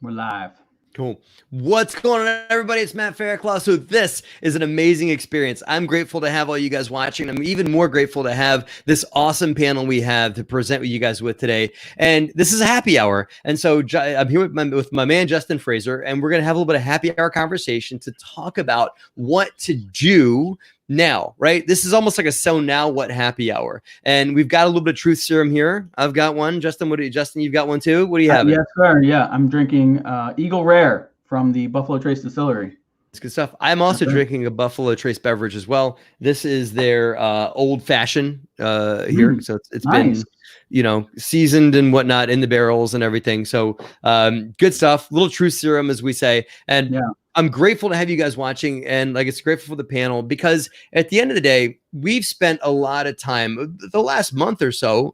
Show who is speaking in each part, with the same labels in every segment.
Speaker 1: We're live.
Speaker 2: Cool. What's going on, everybody? It's Matt Fairclough. So this is an amazing experience. I'm grateful to have all you guys watching. I'm even more grateful to have this awesome panel we have to present with you guys with today. And this is a happy hour. And so I'm here with my man, Justin Fraser, and we're going to have a little bit of happy hour conversation to talk about what to do now, right? This is almost like a so now what happy hour. And we've got a little bit of truth serum here. I've got one. Justin, Justin, you've got one too? What do you have?
Speaker 1: Yes, sir. Yeah, I'm drinking Eagle Rare from the Buffalo Trace Distillery.
Speaker 2: It's good stuff. I'm also drinking a Buffalo Trace beverage as well. This is their old fashioned here. So it's nice. Been, seasoned and whatnot in the barrels and everything. So good stuff. Little truth serum, as we say. And yeah. I'm grateful to have you guys watching, and it's grateful for the panel, because at the end of the day, we've spent a lot of time the last month or so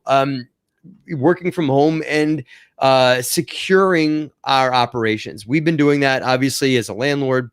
Speaker 2: working from home and securing our operations. We've been doing that obviously as a landlord.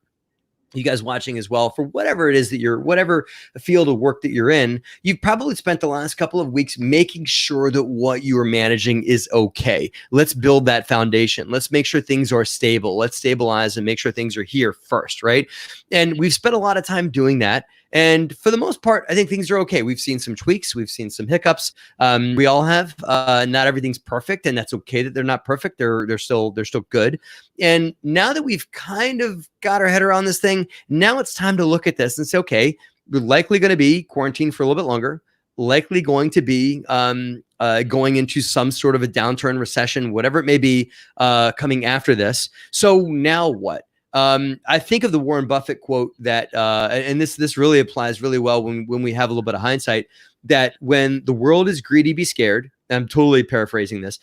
Speaker 2: You guys watching as well, for whatever it is that whatever field of work that you're in, you've probably spent the last couple of weeks making sure that what you are managing is okay. Let's build that foundation. Let's make sure things are stable. Let's stabilize and make sure things are here first, right? And we've spent a lot of time doing that. And for the most part, I think things are okay. We've seen some tweaks. We've seen some hiccups. We all have. Not everything's perfect, and that's okay that they're not perfect. They're still good. And now that we've kind of got our head around this thing, now it's time to look at this and say, okay, we're likely going to be quarantined for a little bit longer. Likely going to be going into some sort of a downturn, recession, whatever it may be, coming after this. So now what? I think of the Warren Buffett quote that, and this really applies really well when we have a little bit of hindsight, that when the world is greedy, be scared. I'm totally paraphrasing this.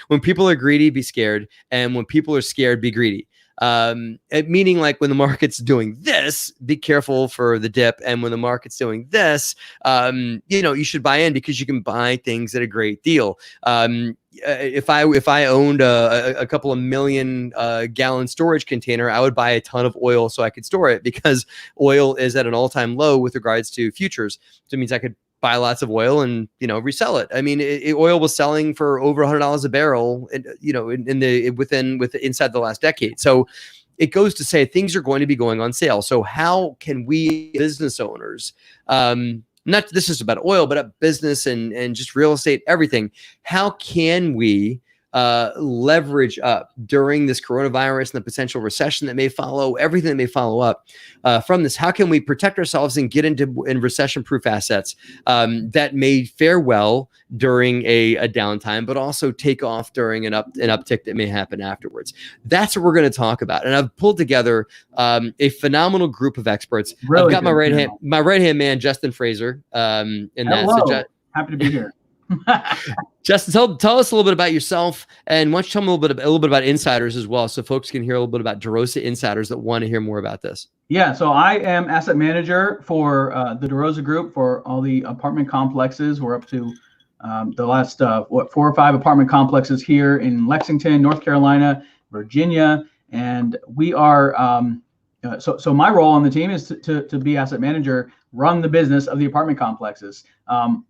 Speaker 2: When people are greedy, be scared. And when people are scared, be greedy. Meaning, like, when the market's doing this, be careful for the dip. And when the market's doing this, you should buy in, because you can buy things at a great deal. If I owned a couple of million gallon storage container, I would buy a ton of oil so I could store it, because oil is at an all-time low with regards to futures. So it means I could buy lots of oil and resell it. I mean, oil was selling for over $100 a barrel, inside the last decade. So it goes to say things are going to be going on sale. So how can we business owners, not this is about oil, but business and just real estate, everything, how can we leverage up during this coronavirus and the potential recession that may follow, everything that may follow up from this? How can we protect ourselves and get in recession-proof assets that may fare well during a downtime, but also take off during an uptick that may happen afterwards? That's what we're going to talk about. And I've pulled together a phenomenal group of experts. Really, I've got my right hand man, Justin Fraser.
Speaker 1: Hello. So happy to be here.
Speaker 2: Justin, tell us a little bit about yourself, and why don't you tell me a little bit about insiders as well, so folks can hear a little bit about DeRosa insiders that want to hear more about this.
Speaker 1: Yeah, so I am asset manager for the DeRosa Group for all the apartment complexes. We're up to the last 4 or 5 apartment complexes here in Lexington, North Carolina, Virginia, and we are. So my role on the team is to be asset manager, run the business of the apartment complexes.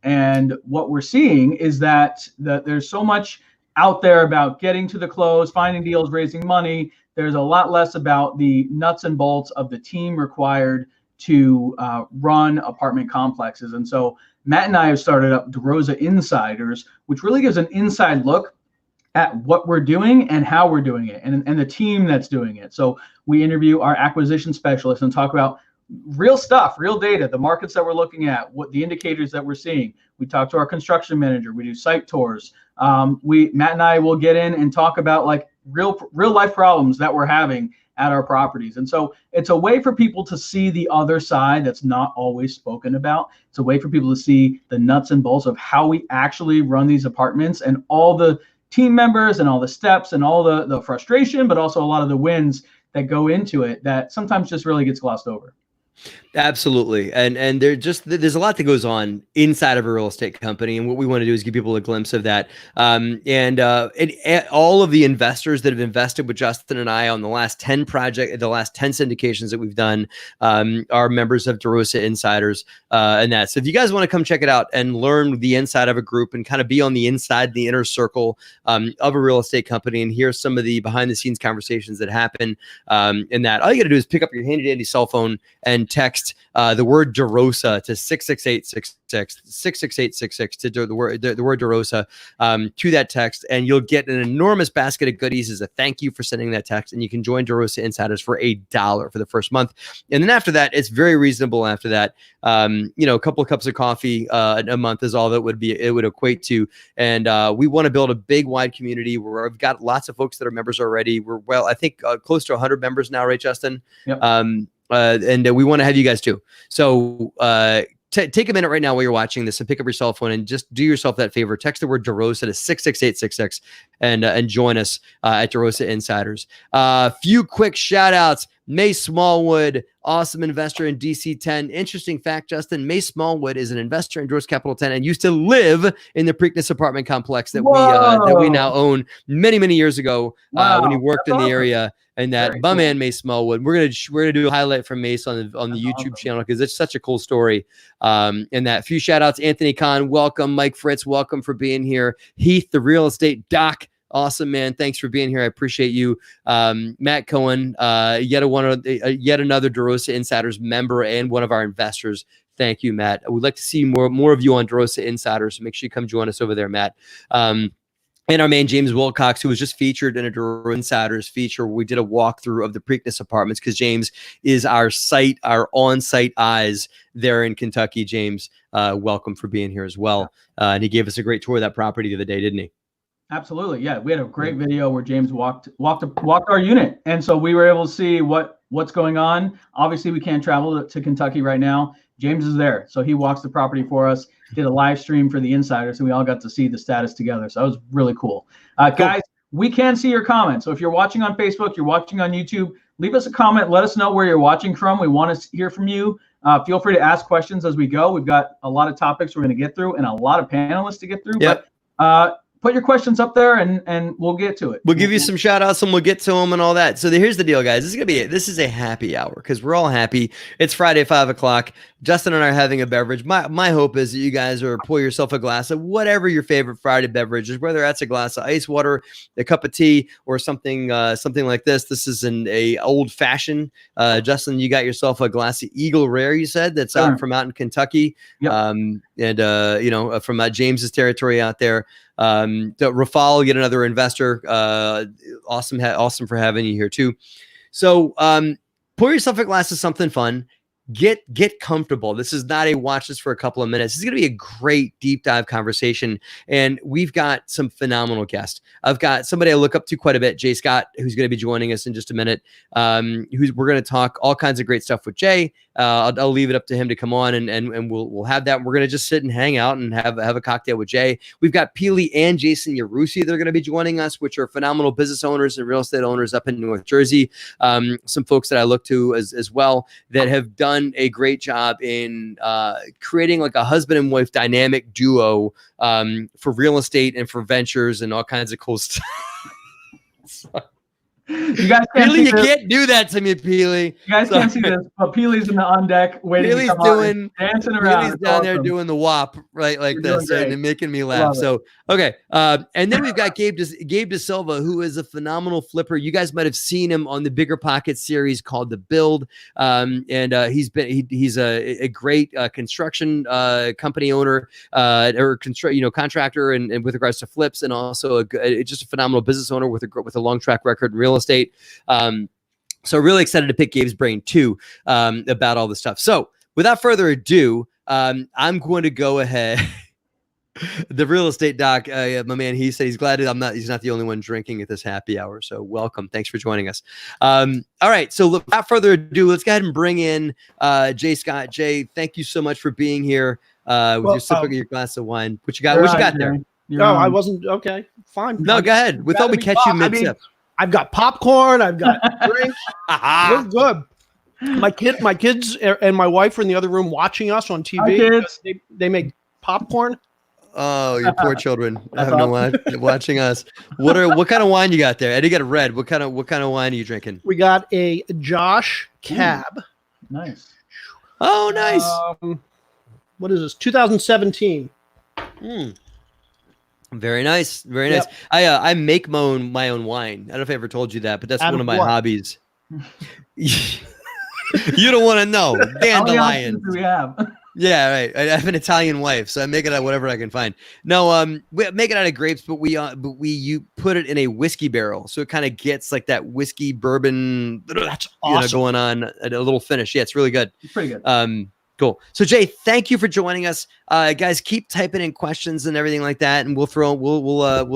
Speaker 1: And what we're seeing is that there's so much out there about getting to the close, finding deals, raising money. There's a lot less about the nuts and bolts of the team required to run apartment complexes. And so Matt and I have started up DeRosa Insiders, which really gives an inside look at what we're doing and how we're doing it, and the team that's doing it. So we interview our acquisition specialists and talk about real stuff, real data, the markets that we're looking at, what the indicators that we're seeing. We talk to our construction manager. We do site tours. Matt and I will get in and talk about like real life problems that we're having at our properties. And so it's a way for people to see the other side that's not always spoken about. It's a way for people to see the nuts and bolts of how we actually run these apartments, and all the team members and all the steps and all the frustration, but also a lot of the wins that go into it that sometimes just really gets glossed over.
Speaker 2: Absolutely. And there's a lot that goes on inside of a real estate company. And what we want to do is give people a glimpse of that. And all of the investors that have invested with Justin and I on the last 10 syndications that we've done are members of DeRosa Insiders and that. So if you guys want to come check it out and learn the inside of a group and kind of be on the inside, the inner circle of a real estate company and hear some of the behind the scenes conversations that happen in that, all you got to do is pick up your handy dandy cell phone and text the word DeRosa to 66866 to the word DeRosa to that text, and you'll get an enormous basket of goodies as a thank you for sending that text. And you can join DeRosa Insiders for $1 for the first month, and then after that, it's very reasonable. After that, a couple of cups of coffee a month is all that it would equate to. And we want to build a big, wide community where we've got lots of folks that are members already. We're I think close to 100 members now, right, Justin? Yep. And we want to have you guys too. So take a minute right now while you're watching this and pick up your cell phone and just do yourself that favor. Text the word DeRosa to 66866 and join us at DeRosa Insiders. Few quick shout outs. May Smallwood, awesome investor in DC 10. Interesting fact, Justin, May Smallwood is an investor in Dorse Capital 10 and used to live in the Preakness apartment complex that we now own many years ago when he worked in the area. And that my man Mace Smallwood, we're gonna do a highlight from Mace on the YouTube channel because it's such a cool story. And that few shout outs, Anthony Kahn, welcome. Mike Fritz, welcome for being here. Heath, the real estate doc, awesome man, thanks for being here. I appreciate you. Matt Cohen, yet another DeRosa Insiders member and one of our investors. Thank you, Matt. I would like to see more of you on DeRosa Insiders. So make sure you come join us over there, Matt. And our man, James Wilcox, who was just featured in a DeRosa Insiders feature. We did a walkthrough of the Preakness apartments because James is our on-site eyes there in Kentucky. James, welcome for being here as well. And he gave us a great tour of that property the other day, didn't he?
Speaker 1: Absolutely. Yeah. We had a great video where James walked our unit. And so we were able to see what's going on. Obviously, we can't travel to Kentucky right now. James is there. So he walks the property for us, did a live stream for the insiders, and we all got to see the status together. So that was really cool. Guys, we can see your comments. So if you're watching on Facebook, you're watching on YouTube, leave us a comment. Let us know where you're watching from. We want to hear from you. Feel free to ask questions as we go. We've got a lot of topics we're going to get through and a lot of panelists to get through. Yep. But put your questions up there and we'll get to it.
Speaker 2: We'll give you some shout outs and we'll get to them and all that. So here's the deal, guys. This is a happy hour because we're all happy. It's Friday, 5 o'clock. Justin and I are having a beverage. My hope is that you guys pour yourself a glass of whatever your favorite Friday beverage is, whether that's a glass of ice water, a cup of tea, or something like this. This is a old fashioned. Justin, you got yourself a glass of Eagle Rare, you said, that's out in Kentucky. Yep. From James's territory out there. Rafal, yet another investor. Awesome for having you here too. So pour yourself a glass of something fun. Get comfortable. This is not a watch this for a couple of minutes. This is going to be a great deep dive conversation. And we've got some phenomenal guests. I've got somebody I look up to quite a bit, Jay Scott, who's going to be joining us in just a minute. We're going to talk all kinds of great stuff with Jay. I'll leave it up to him to come on and we'll have that. We're going to just sit and hang out and have a cocktail with Jay. We've got Pili and Jason Yarusi. They're going to be joining us, which are phenomenal business owners and real estate owners up in North Jersey. Some folks that I look to as well that have done a great job in creating like a husband and wife dynamic duo for real estate and for ventures and all kinds of cool stuff.
Speaker 1: You guys can't
Speaker 2: Pili, you can't do that to me, Pili.
Speaker 1: You guys can't see this, but Pili's on deck waiting to come on, dancing around.
Speaker 2: Pili's down there doing the WAP, right, like this, and making me laugh. So, okay. And then we've got Gabe DaSilva, who is a phenomenal flipper. You guys might have seen him on the Bigger Pockets series called The Build. He's a great construction company owner or contractor and with regards to flips, and also just a phenomenal business owner with a long track record in real estate. So really excited to pick Gabe's brain too about all this stuff. So without further ado, I'm going to go ahead. The real estate doc, my man, he said he's glad he's not the only one drinking at this happy hour. So welcome. Thanks for joining us. All right. So without further ado, let's go ahead and bring in Jay Scott. Jay, thank you so much for being here with your sipping your glass of wine. What you got there?
Speaker 3: No, I wasn't. Okay, fine.
Speaker 2: No, go ahead. We thought we catch you mid-sip.
Speaker 3: I've got popcorn. I've got drinks. We're good. My kids and my wife are in the other room watching us on TV.
Speaker 1: Hi, kids.
Speaker 3: They make popcorn.
Speaker 2: Oh, your poor children.
Speaker 1: That's
Speaker 2: Watching us. What kind of wine you got there? Eddie got a red. What kind of wine are you drinking?
Speaker 3: We got a Josh Cab.
Speaker 1: Nice.
Speaker 2: Oh, nice.
Speaker 3: What is this? 2017.
Speaker 2: Very nice. Very nice.
Speaker 3: Yep.
Speaker 2: I make my own wine. I don't know if I ever told you that, but that's one of my hobbies. You don't want to know. Dandelions.
Speaker 1: Do we have?
Speaker 2: Yeah, right. I have an Italian wife, so I make it out of whatever I can find. No, we make it out of grapes, but you put it in a whiskey barrel, so it kind of gets like that whiskey bourbon.
Speaker 3: That's awesome.
Speaker 2: Going on a little finish. Yeah, it's really good.
Speaker 1: It's pretty good.
Speaker 2: Cool. So Jay, thank you for joining us. Guys, keep typing in questions and everything like that, and we'll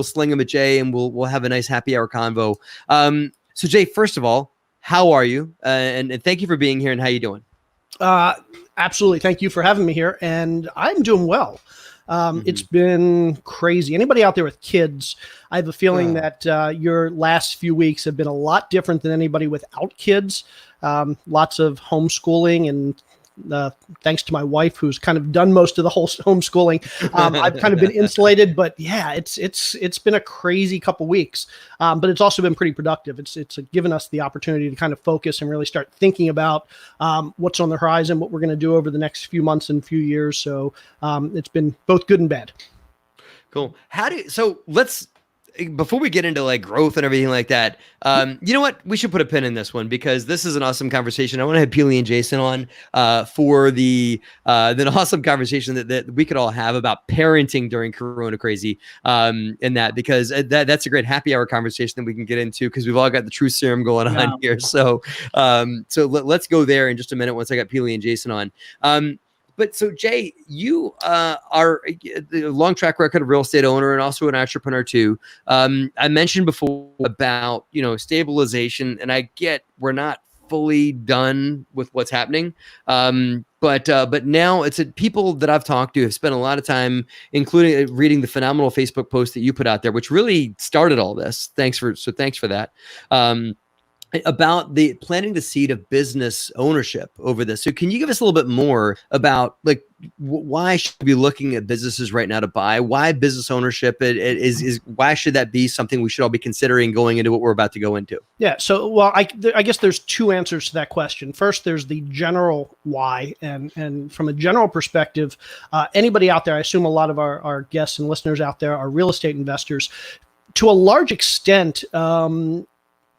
Speaker 2: sling them at Jay, and we'll have a nice happy hour convo. So Jay, first of all, how are you? And thank you for being here. And how you doing?
Speaker 3: Absolutely. Thank you for having me here. And I'm doing well. It's been crazy. Anybody out there with kids, I have a feeling that your last few weeks have been a lot different than anybody without kids. Lots of homeschooling, and thanks to my wife, who's kind of done most of the whole homeschooling, I've kind of been insulated. But yeah, it's been a crazy couple weeks, but it's also been pretty productive. It's given us the opportunity to kind of focus and really start thinking about what's on the horizon, what we're going to do over the next few months and few years. So it's been both good and bad.
Speaker 2: Cool. Let's. Before we get into like growth and everything like that, you know what? We should put a pin in this one because this is an awesome conversation. I want to have Pili and Jason on for the awesome conversation that we could all have about parenting during Corona crazy, and that because that's a great happy hour conversation that we can get into because we've all got the truth serum going on here. So let's go there in just a minute once I got Pili and Jason on. But so Jay, you are a long track record of real estate owner and also an entrepreneur too. I mentioned before about, stabilization, and I get we're not fully done with what's happening. But now it's people that I've talked to have spent a lot of time, including reading the phenomenal Facebook post that you put out there, which really started all this. Thanks for that. About the planting the seed of business ownership over this. So can you give us a little bit more about like why should we be looking at businesses right now to buy? Why business ownership is why should that be something we should all be considering going into what we're about to go into? Yeah.
Speaker 3: So, I guess there's two answers to that question. First, there's the general why. And from a general perspective, anybody out there, I assume a lot of our guests and listeners out there are real estate investors. To a large extent,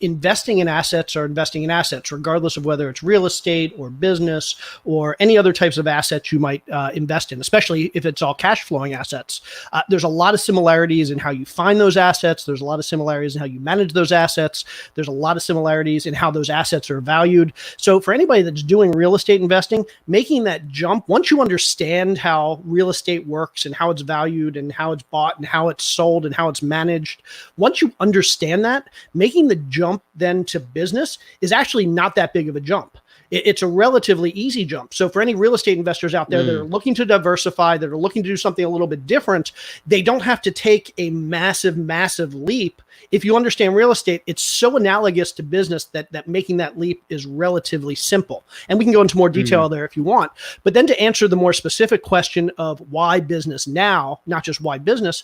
Speaker 3: investing in assets, regardless of whether it's real estate or business or any other types of assets you might invest in, especially if it's all cash flowing assets. There's a lot of similarities in how you find those assets. There's a lot of similarities in how you manage those assets. There's a lot of similarities in how those assets are valued. So for anybody that's doing real estate investing, making that jump, once you understand how real estate works and how it's valued and how it's bought and how it's sold and how it's managed, once you understand that, making the jump then to business is actually not that big of a jump. It's a relatively easy jump. So for any real estate investors out there that are looking to diversify, that are looking to do something a little bit different, they don't have to take a massive, massive leap. If you understand real estate, it's so analogous to business that making that leap is relatively simple. And we can go into more detail there if you want. But then to answer the more specific question of why business now, not just why business,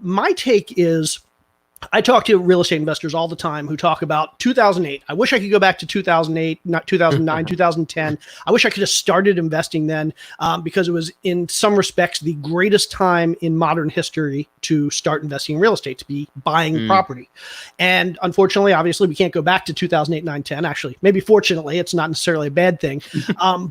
Speaker 3: my take is, I talk to real estate investors all the time who talk about 2008. I wish I could go back to 2008, not 2009, 2010. I wish I could have started investing then because it was in some respects the greatest time in modern history to start investing in real estate, to be buying property. And unfortunately, obviously, we can't go back to 2008, 9, 10. Actually, maybe fortunately, it's not necessarily a bad thing.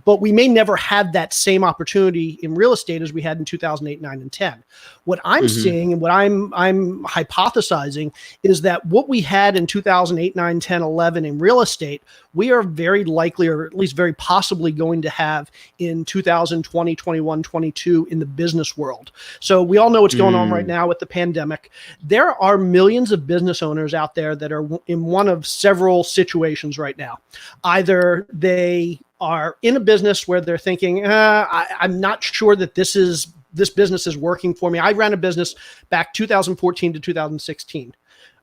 Speaker 3: But we may never have that same opportunity in real estate as we had in 2008, 9, and 10. What I'm seeing and what I'm hypothesizing is that what we had in 2008, 9, 10, 11 in real estate, we are very likely, or at least very possibly going to have in 2020, 21, 22 in the business world. So we all know what's going on right now with the pandemic. There are millions of business owners out there that are in one of several situations right now. Either they are in a business where they're thinking, I'm not sure that this business is working for me. I ran a business back 2014 to 2016.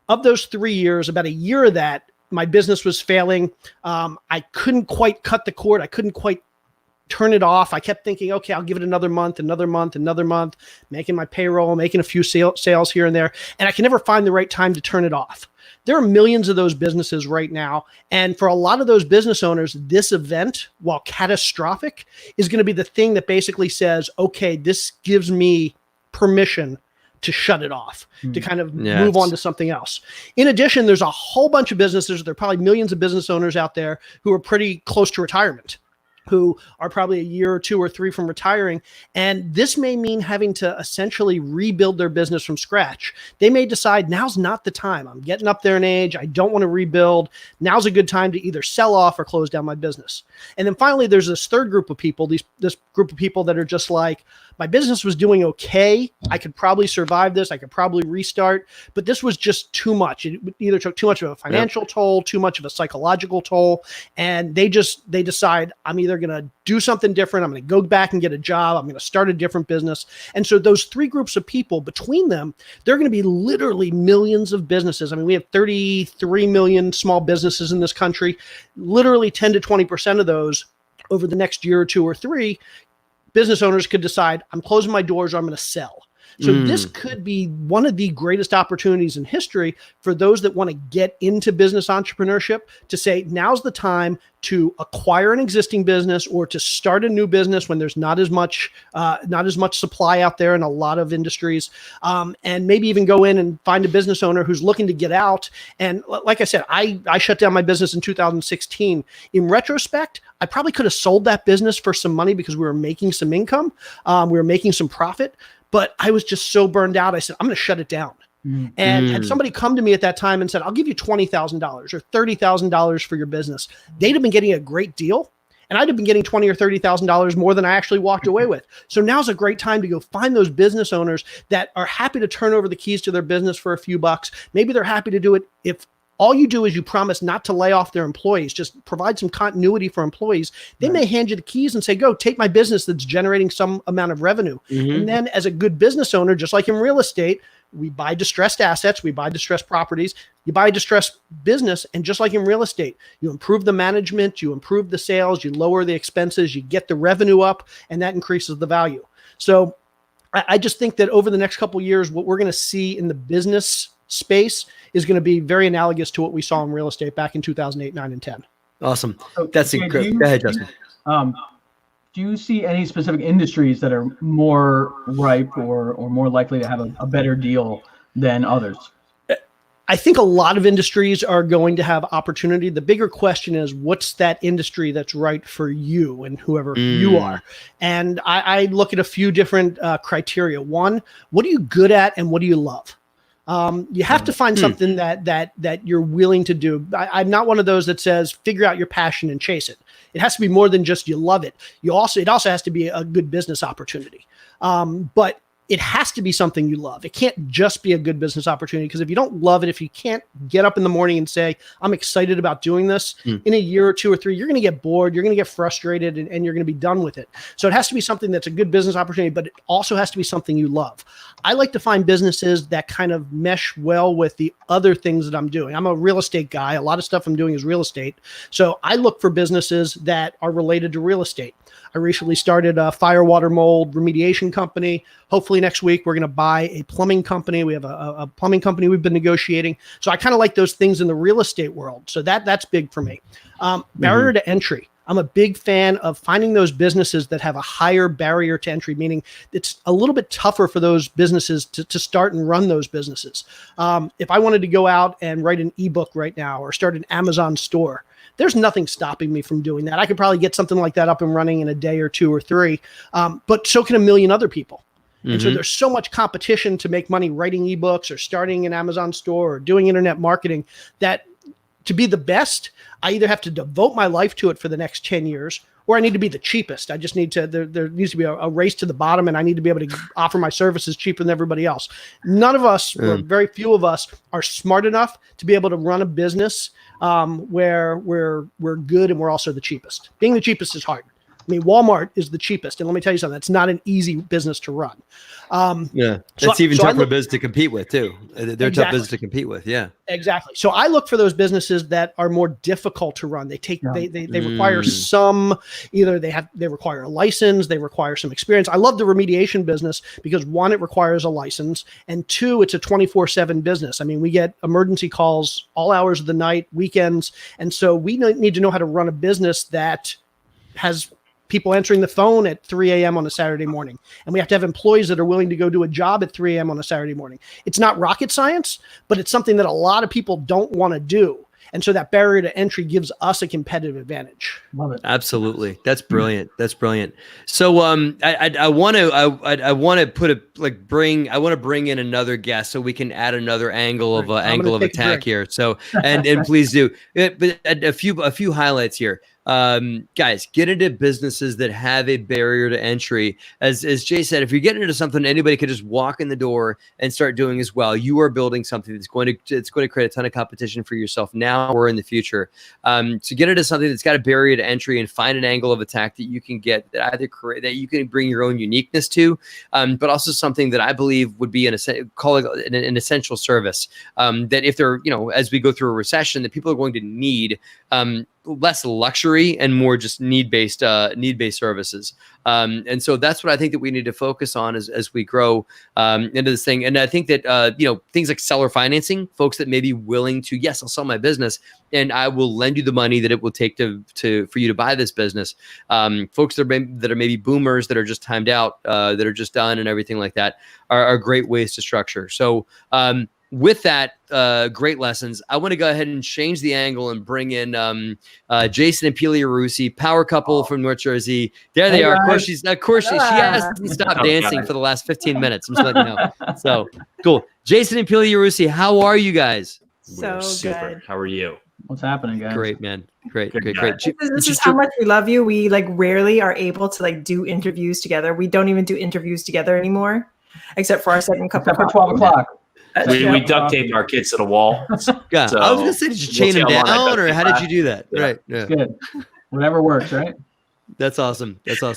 Speaker 3: Of those 3 years, about a year of that my business was failing. I couldn't quite cut the cord. I couldn't quite turn it off. I kept thinking, okay, I'll give it another month, making my payroll, making a few sales here and there. And I can never find the right time to turn it off. There are millions of those businesses right now. And for a lot of those business owners, this event, while catastrophic, is going to be the thing that basically says, okay, this gives me permission to shut it off, to kind of move on to something else. In addition, there's a whole bunch of businesses. There are probably millions of business owners out there who are pretty close to retirement, who are probably a year or 2 or 3 from retiring. And this may mean having to essentially rebuild their business from scratch. They may decide now's not the time. I'm getting up there in age. I don't want to rebuild. Now's a good time to either sell off or close down my business. And then finally, there's this third group of people, this group of people that are just like, my business was doing okay. I could probably survive this. I could probably restart, but this was just too much. It either took too much of a financial toll, too much of a psychological toll. And they decide, I'm either going to do something different. I'm going to go back and get a job. I'm going to start a different business. And so those 3 groups of people, between them, they're going to be literally millions of businesses. I mean, we have 33 million small businesses in this country. Literally 10 to 20% of those over the next year or 2 or 3, business owners could decide, I'm closing my doors or I'm going to sell. So this could be one of the greatest opportunities in history for those that want to get into business entrepreneurship, to say, now's the time to acquire an existing business or to start a new business when there's not as much supply out there in a lot of industries, and maybe even go in and find a business owner who's looking to get out. And like I said, I shut down my business in 2016. In retrospect, I probably could have sold that business for some money because we were making some income, we were making some profit. But I was just so burned out. I said, I'm going to shut it down. And had somebody come to me at that time and said, I'll give you $20,000 or $30,000 for your business, they'd have been getting a great deal. And I'd have been getting $20,000 or $30,000 more than I actually walked away with. So now's a great time to go find those business owners that are happy to turn over the keys to their business for a few bucks. Maybe they're happy to do it if all you do is you promise not to lay off their employees, just provide some continuity for employees. They may hand you the keys and say, go take my business that's generating some amount of revenue. And then as a good business owner, just like in real estate, we buy distressed assets, we buy distressed properties, you buy a distressed business. And just like in real estate, you improve the management, you improve the sales, you lower the expenses, you get the revenue up, and that increases the value. So I just think that over the next couple of years, what we're going to see in the business space is going to be very analogous to what we saw in real estate back in 2008, 9, and 10.
Speaker 2: Awesome. That's incredible. Go ahead, Justin.
Speaker 1: Do you see any specific industries that are more ripe or more likely to have a better deal than others?
Speaker 3: I think a lot of industries are going to have opportunity. The bigger question is, what's that industry that's right for you and whoever you are? And I look at a few different criteria. One, what are you good at and what do you love? You have to find something that you're willing to do. I'm not one of those that says figure out your passion and chase it. It has to be more than just you love it. It also has to be a good business opportunity. But it has to be something you love. It can't just be a good business opportunity, because if you don't love it, if you can't get up in the morning and say, I'm excited about doing this, in a year or 2 or 3, you're going to get bored, you're going to get frustrated, and you're going to be done with it. So it has to be something that's a good business opportunity, but it also has to be something you love. I like to find businesses that kind of mesh well with the other things that I'm doing. I'm a real estate guy. A lot of stuff I'm doing is real estate. So I look for businesses that are related to real estate. I recently started a fire, water, mold remediation company. Hopefully next week, we're going to buy a plumbing company. We have a plumbing company we've been negotiating. So I kind of like those things in the real estate world. So that's big for me. Barrier to entry. I'm a big fan of finding those businesses that have a higher barrier to entry, meaning it's a little bit tougher for those businesses to start and run those businesses. If I wanted to go out and write an ebook right now or start an Amazon store, there's nothing stopping me from doing that. I could probably get something like that up and running in a day or 2 or 3, but so can a million other people. And so there's so much competition to make money writing ebooks or starting an Amazon store or doing internet marketing that to be the best, I either have to devote my life to it for the next 10 years, or I need to be the cheapest. I just need to, there needs to be a race to the bottom, and I need to be able to offer my services cheaper than everybody else. None of us, or very few of us, are smart enough to be able to run a business where we're good and we're also the cheapest. Being the cheapest is hard. I mean, Walmart is the cheapest. And let me tell you something, it's not an easy business to run.
Speaker 2: It's even tougher business to compete with too. They're tough business to compete with. Yeah,
Speaker 3: exactly. So I look for those businesses that are more difficult to run. They require some, either they require a license, they require some experience. I love the remediation business because one, it requires a license, and two, it's a 24/7 business. I mean, we get emergency calls all hours of the night, weekends. And so we need to know how to run a business that has people answering the phone at 3 a.m. on a Saturday morning. And we have to have employees that are willing to go do a job at 3 a.m. on a Saturday morning. It's not rocket science, but it's something that a lot of people don't want to do. And so that barrier to entry gives us a competitive advantage.
Speaker 1: Love it.
Speaker 2: Absolutely. That's brilliant. That's brilliant. So I want to bring in another guest so we can add another angle of attack here. So and please do. But a few highlights here. Guys, get into businesses that have a barrier to entry. As Jay said, if you're getting into something anybody could just walk in the door and start doing as well, you are building something that's going to create a ton of competition for yourself now or in the future. So get into something that's got a barrier to entry and find an angle of attack that you can get that that you can bring your own uniqueness to, but also something that I believe would be an essential service. That if they're, as we go through a recession, that people are going to need less luxury and more just need-based services. And so that's what I think that we need to focus on as we grow into this thing. And I think that, things like seller financing, folks that may be willing to, yes, I'll sell my business and I will lend you the money that it will take for you to buy this business. Folks that are maybe boomers that are just timed out, that are just done and everything like that are great ways to structure. So, with that, great lessons, I want to go ahead and change the angle and bring in Jason and Pili Yarusi, power couple from North Jersey. There they are. Of course, she hasn't stopped dancing for the last 15 minutes. I'm just letting you know. So cool. Jason and Pili Yarusi, how are you guys?
Speaker 4: We're super. Good. How are you?
Speaker 1: What's happening, guys?
Speaker 2: Great, man. Great.
Speaker 5: This is how much we love you. We rarely are able to do interviews together. We don't even do interviews together anymore, except for our second cup of
Speaker 1: 12 o'clock.
Speaker 4: We duct taped our kids to the wall.
Speaker 2: Yeah, so I was gonna say, did you chain them down, or how did you do that? Yeah. Right. Yeah.
Speaker 1: Good. Whatever works, right?
Speaker 2: That's awesome. So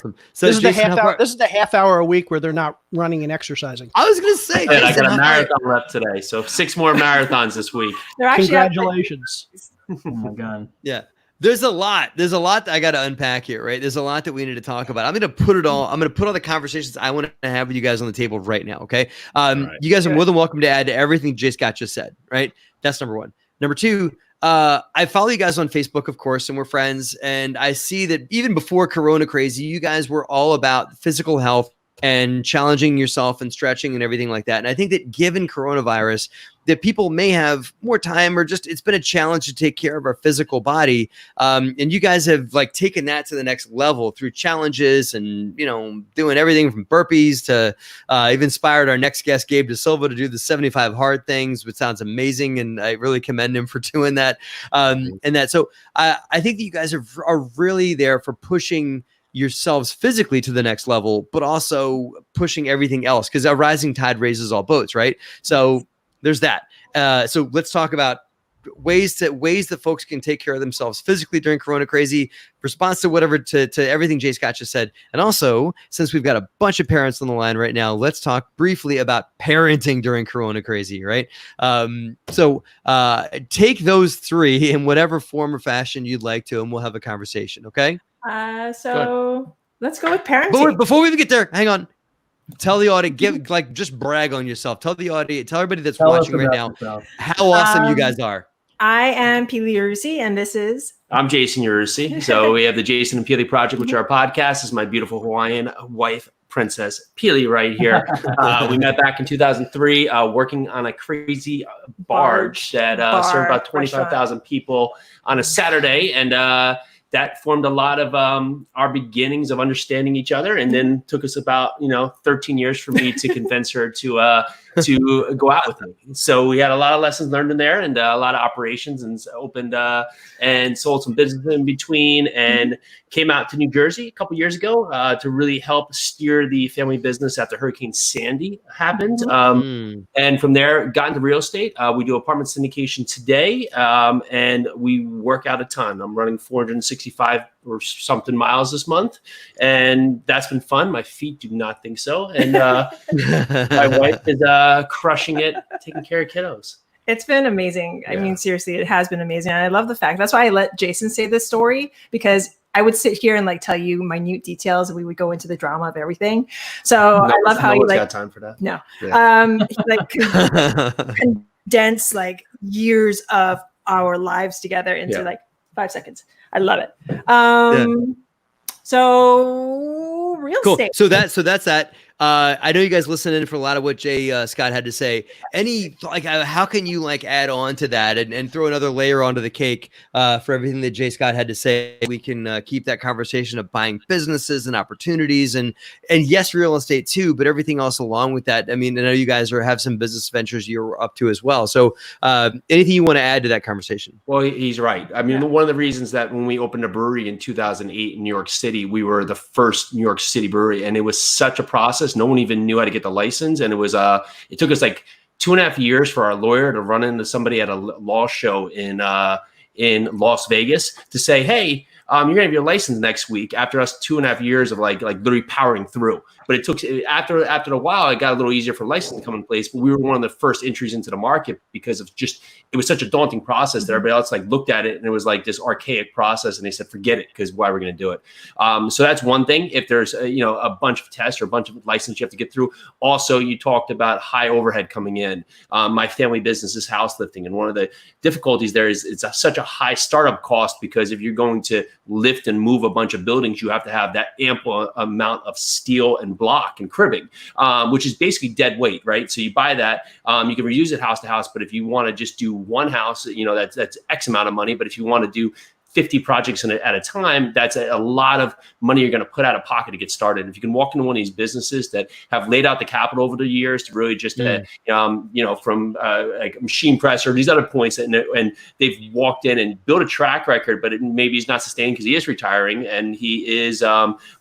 Speaker 3: this is the half hour a week where they're not running and exercising.
Speaker 2: I was gonna say,
Speaker 4: I got a marathon left today, so 6 more marathons this week.
Speaker 3: Congratulations!
Speaker 1: Oh my God.
Speaker 2: Yeah. There's a lot that I got to unpack here, right? There's a lot that we need to talk about. I'm going to put all the conversations I want to have with you guys on the table right now. Okay. Right. You guys are more than welcome to add to everything Jay Scott just said, right? That's number one. Number two, I follow you guys on Facebook, of course, and we're friends. And I see that even before Corona Crazy, you guys were all about physical health and challenging yourself and stretching and everything like that. And I think that given coronavirus, that people may have more time or just it's been a challenge to take care of our physical body. And you guys have taken that to the next level through challenges and, doing everything from burpees to even inspired our next guest, Gabe DaSilva, to do the 75 hard things, which sounds amazing. And I really commend him for doing that. So I think that you guys are really there for pushing yourselves physically to the next level, but also pushing everything else because a rising tide raises all boats, right? So there's that. So let's talk about ways that folks can take care of themselves physically during Corona Crazy, response to whatever to everything Jay Scott just said. And also, since we've got a bunch of parents on the line right now, let's talk briefly about parenting during Corona Crazy, right? So take those three in whatever form or fashion you'd like to, and we'll have a conversation, okay?
Speaker 5: So let's go with parenting.
Speaker 2: But before we even get there, hang on. Tell the audience, just brag on yourself. Tell the audience, tell everybody that's watching right now how awesome you guys are.
Speaker 5: I am Pili Yarusi, and this is...
Speaker 4: I'm Jason Yarusi. So we have the Jason and Pili Project, which are our podcast. This is my beautiful Hawaiian wife, Princess Pili, right here. We met back in 2003, working on a crazy barge that served about 25,000 people on a Saturday. And that formed a lot of our beginnings of understanding each other, and then took us about 13 years for me to convince her to go out with me. So we had a lot of lessons learned in there, and a lot of operations, and opened and sold some business in between, and came out to New Jersey a couple years ago to really help steer the family business after Hurricane Sandy happened. And from there, got into real estate. We do apartment syndication today, and we work out a ton. I'm running 460 65 or something miles this month, and that's been fun. My feet do not think so, and my wife is crushing it, taking care of kiddos.
Speaker 5: It's been amazing. I mean, seriously, it has been amazing. And I love the fact that's why I let Jason say this story, because I would sit here and like tell you minute details and we would go into the drama of everything. So I love how you like
Speaker 4: got time for that.
Speaker 5: No.
Speaker 4: Yeah.
Speaker 5: Like condense like years of our lives together into like 5 seconds. I love it. So real estate.
Speaker 2: So that's that. I know you guys listened in for a lot of what Jay Scott had to say. Any like, how can you like add on to that and throw another layer onto the cake for everything that Jay Scott had to say? We can keep that conversation of buying businesses and opportunities and yes, real estate too, but everything else along with that. I mean, I know you guys have some business ventures you're up to as well. So anything you want to add to that conversation?
Speaker 4: Well, he's right. I mean, one of the reasons that when we opened a brewery in 2008 in New York City, we were the first New York City brewery, and it was such a process. No one even knew how to get the license. And it was, it took us like 2.5 years for our lawyer to run into somebody at a law show in Las Vegas to say, hey, you're gonna have your license next week, after us 2.5 years of like literally powering through. But it took after a while, it got a little easier for license to come in place. But we were one of the first entries into the market because of just, it was such a daunting process that everybody else like looked at it and it was like this archaic process, and they said, forget it, because why we're going to do it. So that's one thing. If there's a bunch of tests or a bunch of license you have to get through. Also, you talked about high overhead coming in. My family business is house lifting, and one of the difficulties there is it's such a high startup cost, because if you're going to lift and move a bunch of buildings, you have to have that ample amount of steel and block and cribbing, which is basically dead weight, right? So you buy that, you can reuse it house to house, but if you want to just do one house, that's X amount of money. But if you want to do 50 projects at a time, that's a lot of money you're going to put out of pocket to get started. If you can walk into one of these businesses that have laid out the capital over the years to really just, from like machine press or these other points, and they've walked in and built a track record, but maybe he's not sustained because he is retiring, and he is,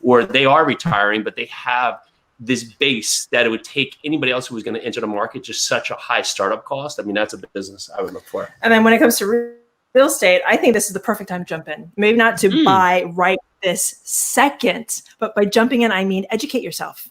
Speaker 4: or they are retiring, but they have this base that it would take anybody else who was going to enter the market just such a high startup cost. I mean, that's a business I would look for.
Speaker 5: And then when it comes to real estate, I think this is the perfect time to jump in. Maybe not to buy right this second, but by jumping in, I mean educate yourself.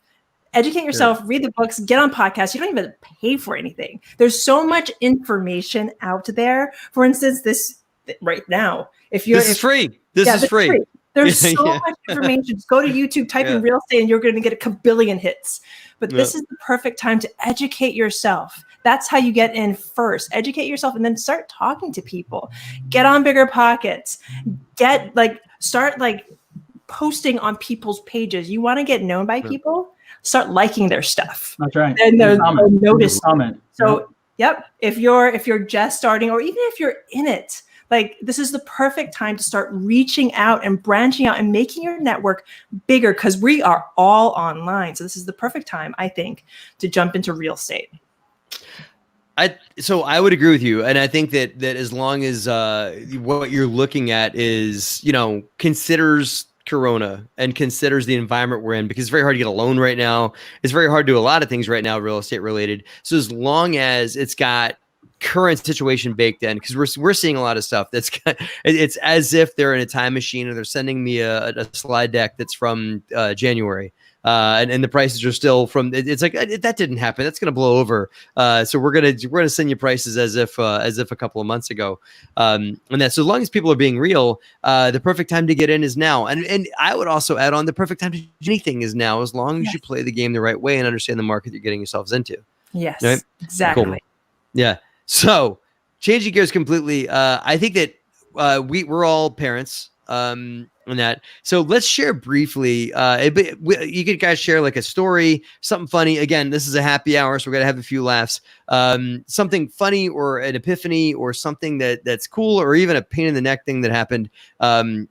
Speaker 5: Educate yourself, read the books, get on podcasts. You don't even pay for anything. There's so much information out there. For instance, this right now,
Speaker 2: this is free. This is free.
Speaker 5: There's so much information. Just go to YouTube, type in real estate, and you're going to get a kabillion hits. But this is the perfect time to educate yourself. That's how you get in first. Educate yourself and then start talking to people. Get on Bigger Pockets. Start posting on people's pages. You want to get known by people? Start liking their stuff.
Speaker 1: That's right.
Speaker 5: And they'll notice.
Speaker 1: Comment.
Speaker 5: So, if you're just starting, or even if you're in it, like this is the perfect time to start reaching out and branching out and making your network bigger, because we are all online. So this is the perfect time, I think, to jump into real estate.
Speaker 2: So I would agree with you. And I think that as long as what you're looking at is, considers Corona and considers the environment we're in, because it's very hard to get a loan right now. It's very hard to do a lot of things right now, real estate related. So as long as it's got current situation baked in, because we're seeing a lot of stuff it's as if they're in a time machine and they're sending me a slide deck that's from January. And the prices are still from. It's like that didn't happen. That's going to blow over. So we're gonna send you prices as if a couple of months ago. And that, so as long as people are being real, the perfect time to get in is now. And I would also add on, the perfect time to do anything is now, as long as you play the game the right way and understand the market you're getting yourselves into.
Speaker 5: Yes,
Speaker 2: right?
Speaker 5: exactly.
Speaker 2: Cool. Yeah. So changing gears completely. I think that we're all parents. On that. So let's share briefly. You could guys share like a story, something funny. Again, this is a happy hour, so we're gonna have a few laughs. Something funny or an epiphany or something that's cool, or even a pain in the neck thing that happened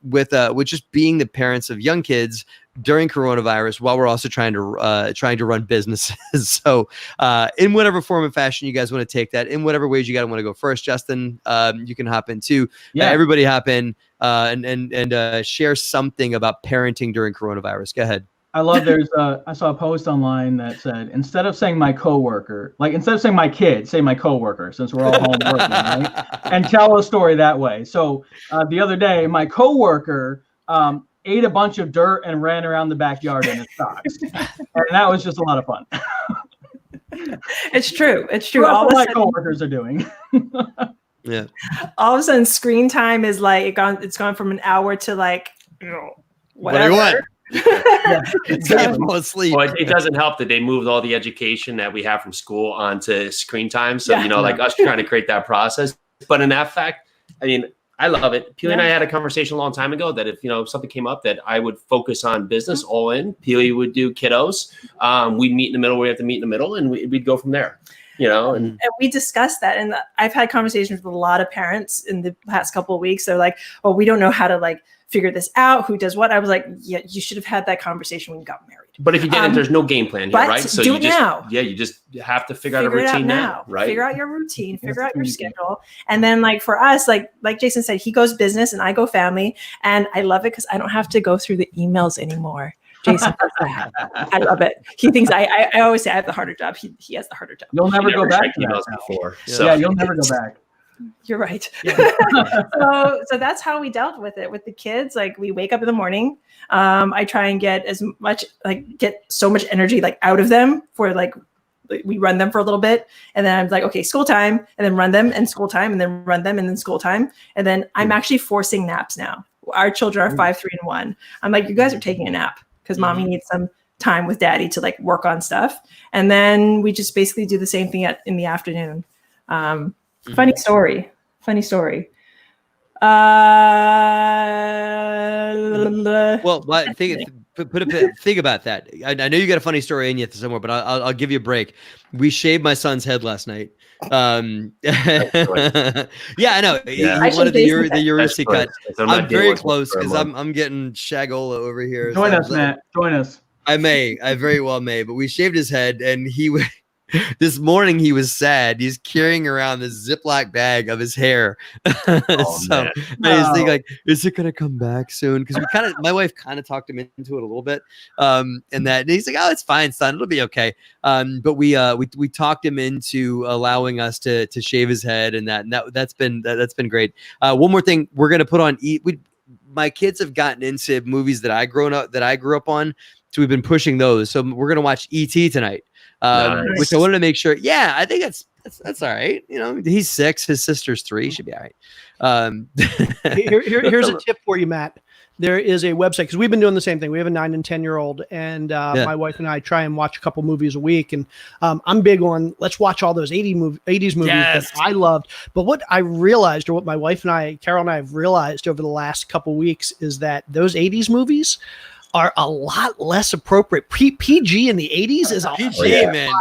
Speaker 2: with just being the parents of young kids during coronavirus, while we're also trying to run businesses. So in whatever form and fashion you guys want to take that, in whatever ways you guys want to go first. Justin, you can hop in too. Everybody hop in and share something about parenting during coronavirus. Go ahead.
Speaker 1: I love I saw a post online that said, instead of saying my coworker, like instead of saying my kid, say my coworker, since we're all home working, right? And tell a story that way. So the other day, my coworker ate a bunch of dirt and ran around the backyard in his socks. And that was just a lot of fun.
Speaker 5: It's true. It's true.
Speaker 1: All my coworkers are doing.
Speaker 2: Yeah.
Speaker 5: All of a sudden, screen time is like it's gone from an hour to like, whatever.
Speaker 2: What do you want?
Speaker 4: Fall asleep. Well, it doesn't help that they moved all the education that we have from school onto screen time. So, like us trying to create that process. But in that fact, I mean, I love it. Pili and I had a conversation a long time ago that if something came up that I would focus on business all in, Pili would do kiddos. We'd meet in the middle where we have to meet in the middle, and we'd go from there. And
Speaker 5: we discussed that, and I've had conversations with a lot of parents in the past couple of weeks. They're like, "Oh, we don't know how to like figure this out. Who does what?" I was like, "Yeah, you should have had that conversation when you got married."
Speaker 4: But if you didn't, there's no game plan here, right?
Speaker 5: So you just
Speaker 4: have to figure out a routine now, right?
Speaker 5: Figure out your routine, figure out your schedule, and then like for us, like Jason said, he goes business and I go family, and I love it because I don't have to go through the emails anymore. Jason does that. I love it. He thinks I always say I have the harder job. He has the harder job.
Speaker 1: You'll never go back to emails
Speaker 4: before.
Speaker 1: Yeah, you'll never go back.
Speaker 5: You're right. Yeah. so that's how we dealt with it with the kids. Like we wake up in the morning. I try and get so much energy like out of them for like we run them for a little bit, and then I'm like, okay, school time, and then run them and school time, and then run them and then school time, and then I'm actually forcing naps now. Our children are 5, 3, and 1. I'm like, you guys are taking a nap because mommy needs some time with daddy to like work on stuff, and then we just basically do the same thing in the afternoon. Funny story.
Speaker 2: Well, think about that. I know you got a funny story in you somewhere, but I'll give you a break. We shaved my son's head last night. Yeah, I know.
Speaker 5: Yeah.
Speaker 2: He wanted the Yarusi cut. I'm very close because I'm getting shagola over here.
Speaker 1: Join us, Matt. Join us.
Speaker 2: I very well may, but we shaved his head, and this morning he was sad. He's carrying around this Ziploc bag of his hair. So I was thinking, like, is it gonna come back soon? Because my wife kind of talked him into it a little bit. And he's like, oh, it's fine, son, it'll be okay. But we talked him into allowing us to shave his head, and that's been great. One more thing, we're gonna put on my kids have gotten into movies that I grew up on, so we've been pushing those. So we're gonna watch E.T. tonight. Nice. Which I wanted to make sure. Yeah, I think that's all right. He's 6, his sister's 3. Should be all right.
Speaker 3: Here's a tip for you, Matt. There is a website, because we've been doing the same thing. We have a 9 and 10-year-old, and my wife and I try and watch a couple movies a week. And I'm big on let's watch all those 80s movies that I loved. But what I realized, or what my wife and I, Carol and I, have realized over the last couple weeks, is that those 80s movies are a lot less appropriate. PG in the 80s is a
Speaker 2: PG, man.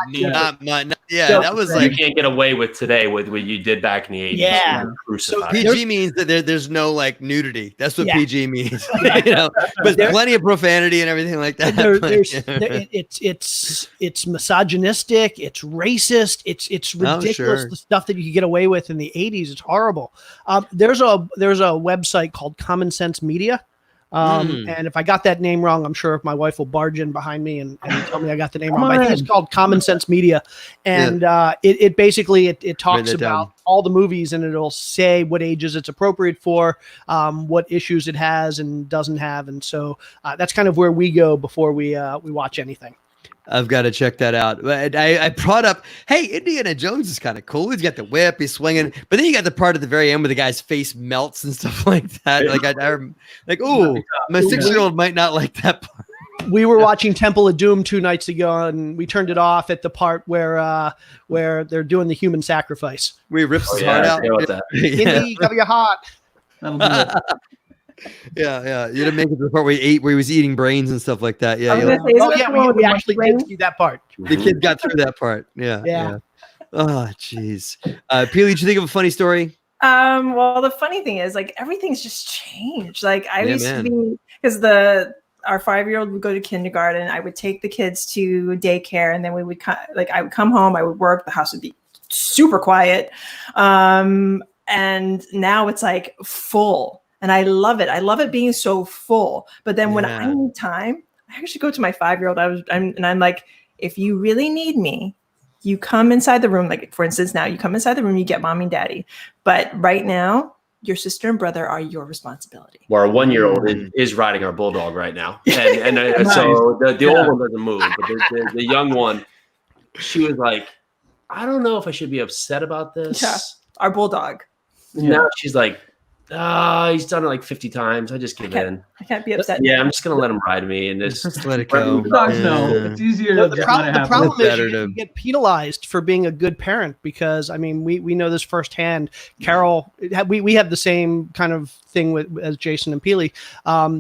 Speaker 2: That was like
Speaker 4: you can't get away with today with what you did back in the 80s.
Speaker 3: Yeah.
Speaker 2: So PG means that there's no like nudity. That's what PG means. But plenty of profanity and everything like that.
Speaker 3: It's misogynistic. It's racist. It's ridiculous. The stuff that you could get away with in the 80s. It's horrible. There's a website called Common Sense Media. And if I got that name wrong, I'm sure if my wife will barge in behind me and tell me I got the name wrong. I think it's called Common Sense Media. And it basically talks about all the movies, and it'll say what ages it's appropriate for, what issues it has and doesn't have. And so that's kind of where we go before we watch anything.
Speaker 2: I've got to check that out. I brought up, hey, Indiana Jones is kind of cool. He's got the whip, he's swinging, but then you got the part at the very end where the guy's face melts and stuff like that. My 6-year-old might not like that part.
Speaker 3: We were watching Temple of Doom 2 nights ago, and we turned it off at the part where they're doing the human sacrifice.
Speaker 2: We rips his heart out.
Speaker 3: Indy, cover your heart.
Speaker 1: That'll do it.
Speaker 2: Yeah. You didn't make it to the part where he was eating brains and stuff like that. Yeah.
Speaker 3: We actually did see that part.
Speaker 2: The kid got through that part. Yeah. Oh, jeez. Pili, did you think of a funny story?
Speaker 5: Well, the funny thing is, like, everything's just changed. Like, I used to be, because our 5-year-old would go to kindergarten. I would take the kids to daycare, and then we would I would come home, I would work, the house would be super quiet. And now it's like full. And I love it. I love it being so full. But then when I need time, I actually go to my 5-year-old. I'm like, if you really need me, you come inside the room. Like, for instance, now you come inside the room, you get mommy and daddy. But right now, your sister and brother are your responsibility.
Speaker 4: Well, our 1-year-old is riding our bulldog right now. And so the old one doesn't move, but the young one, she was like, I don't know if I should be upset about this.
Speaker 5: Yeah, our bulldog.
Speaker 4: Now she's like, he's done it like 50 times. I just give in.
Speaker 5: I can't be upset.
Speaker 4: Yeah, I'm just going to let him ride me and just
Speaker 2: let it go.
Speaker 1: Dogs know. It's easier to
Speaker 3: The
Speaker 1: let it
Speaker 3: problem is
Speaker 2: Better
Speaker 3: you get penalized for being a good parent because, I mean, we know this firsthand. Carol, we have the same kind of thing as Jason and Pili,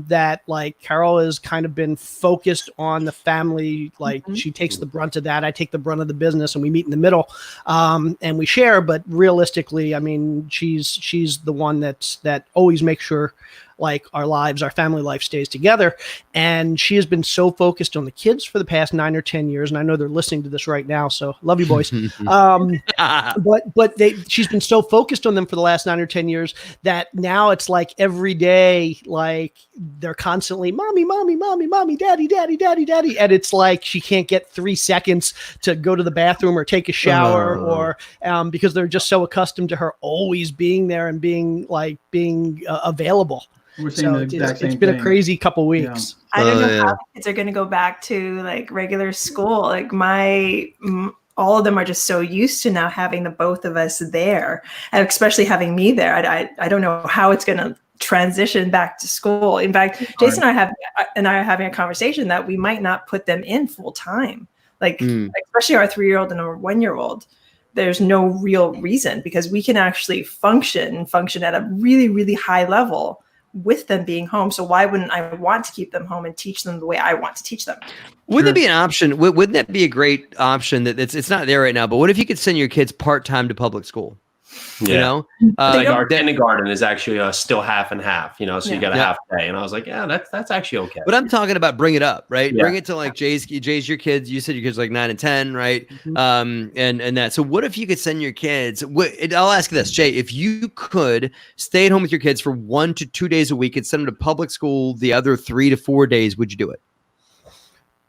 Speaker 3: that like Carol has kind of been focused on the family. Like she takes the brunt of that. I take the brunt of the business and we meet in the middle and we share. But realistically, I mean, she's the one that always makes sure like our family life stays together. And she has been so focused on the kids for the past 9 or 10 years. And I know they're listening to this right now. So love you boys. But she's been so focused on them for the last 9 or 10 years that now it's like every day, like they're constantly mommy, mommy, mommy, mommy, daddy, daddy, daddy, daddy. And it's like, she can't get 3 seconds to go to the bathroom or take a shower or because they're just so accustomed to her always being there and being available.
Speaker 1: We're seeing the exact same
Speaker 3: it's been
Speaker 1: thing.
Speaker 3: a crazy couple weeks.
Speaker 5: I don't know how the kids are going to go back to like regular school. Like all of them are just so used to now having the both of us there, and especially having me there. I don't know how it's going to transition back to school. In fact, Jason and I are having a conversation that we might not put them in full time. Like especially our 3-year-old and our 1-year-old. There's no real reason because we can actually function at a really, really high level with them being home. So why wouldn't I want to keep them home and teach them the way I want to teach them?
Speaker 2: Wouldn't that be an option? Wouldn't that be a great option that it's not there right now, but what if you could send your kids part-time to public school? You know,
Speaker 4: like our kindergarten is actually still half and half, you know, so you got a half day. And I was like, yeah, that's actually okay.
Speaker 2: But I'm talking about bring it up, right? Bring it to like Jay's your kids. You said your kids are like 9 and 10, right? And that. So what if you could send your kids? I'll ask you this, Jay, if you could stay at home with your kids for 1 to 2 days a week and send them to public school the other 3 to 4 days, would you do it?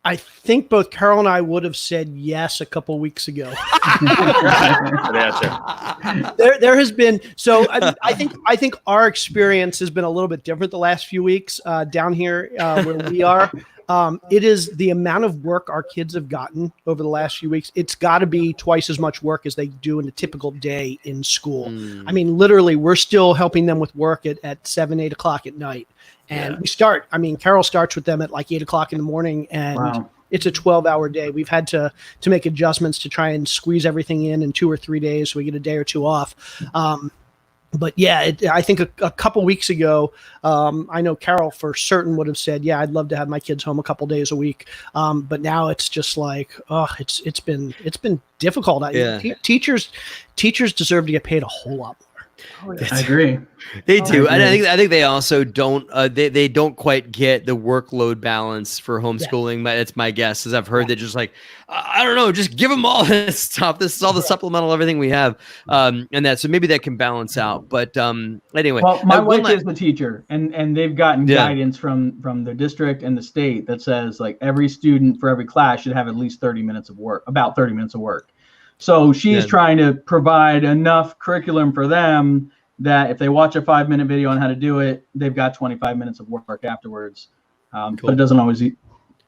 Speaker 3: I think both Carol and I would have said yes a couple weeks ago. There has been I think our experience has been a little bit different the last few weeks down here where we are. It is the amount of work our kids have gotten over the last few weeks. It's got to be twice as much work as they do in a typical day in school. I mean, literally, we're still helping them with work at 7, 8 o'clock at night. And Carol starts with them at like 8 o'clock in the morning and it's a 12-hour day. We've had to make adjustments to try and squeeze everything in 2 or 3 days so we get a day or two off. But yeah, I think a couple weeks ago, I know Carol for certain would have said, yeah, I'd love to have my kids home a couple days a week. But now it's just like, it's been difficult. Teachers deserve to get paid a whole lot more.
Speaker 1: I agree.
Speaker 2: They do. I think they also don't. They don't quite get the workload balance for homeschooling. But it's my guess, as I've heard that just like I don't know, just give them all this stuff. This is all the supplemental everything we have, and that so maybe that can balance out. But anyway,
Speaker 1: well, my wife is the teacher, and they've gotten guidance from the district and the state that says like every student for every class should have at least 30 minutes of work, about 30 minutes of work. So she's trying to provide enough curriculum for them that if they watch a 5-minute video on how to do it, they've got 25 minutes of work afterwards. But it doesn't always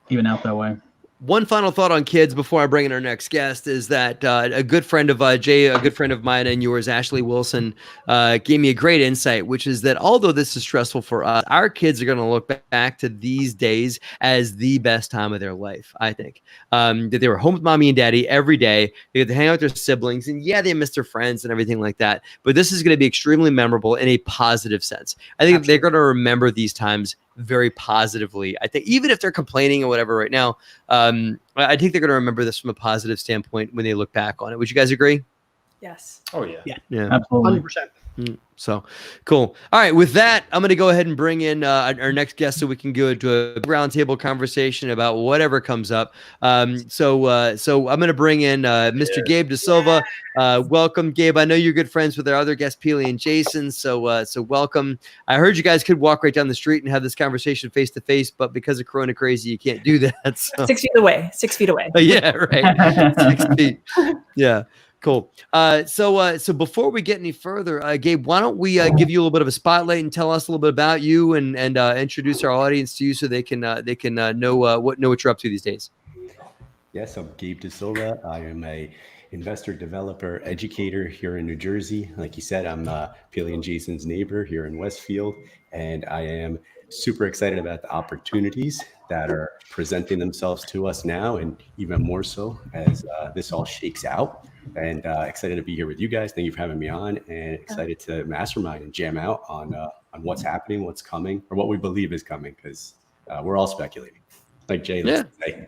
Speaker 1: even out that way.
Speaker 2: One final thought on kids before I bring in our next guest is that a good friend of Jay, a good friend of mine and yours, Ashley Wilson, gave me a great insight, which is that although this is stressful for us, our kids are going to look back to these days as the best time of their life, I think. That they were home with mommy and daddy every day. They get to hang out with their siblings, and they miss their friends and everything like that. But this is going to be extremely memorable in a positive sense. I think they're going to remember these times very positively. I think even if they're complaining or whatever right now, I think they're going to remember this from a positive standpoint when they look back on it. Would you guys agree?
Speaker 5: Yes.
Speaker 4: Oh yeah.
Speaker 3: Yeah.
Speaker 1: Absolutely.
Speaker 3: 100%.
Speaker 2: So cool. All right. With that, I'm going to go ahead and bring in our next guest so we can go into a roundtable conversation about whatever comes up. So I'm going to bring in Mr. Gabe DaSilva. Welcome, Gabe. I know you're good friends with our other guests, Pili and Jason. So welcome. I heard you guys could walk right down the street and have this conversation face to face, but because of Corona crazy, you can't do that. So.
Speaker 5: 6 feet away. 6 feet away.
Speaker 2: Yeah, right. 6 feet. Yeah. Cool. So before we get any further, Gabe, why don't we give you a little bit of a spotlight and tell us a little bit about you and introduce our audience to you so they can know what you're up to these days.
Speaker 6: Yes, I'm Gabe DaSilva. I am a investor, developer, educator here in New Jersey. Like you said, I'm Pili and Jason's neighbor here in Westfield, and I am super excited about the opportunities that are presenting themselves to us now, and even more so as this all shakes out. And excited to be here with you guys. Thank you for having me on, and excited to mastermind and jam out on what's happening, what's coming, or what we believe is coming, because we're all speculating. Like Jay, let's say.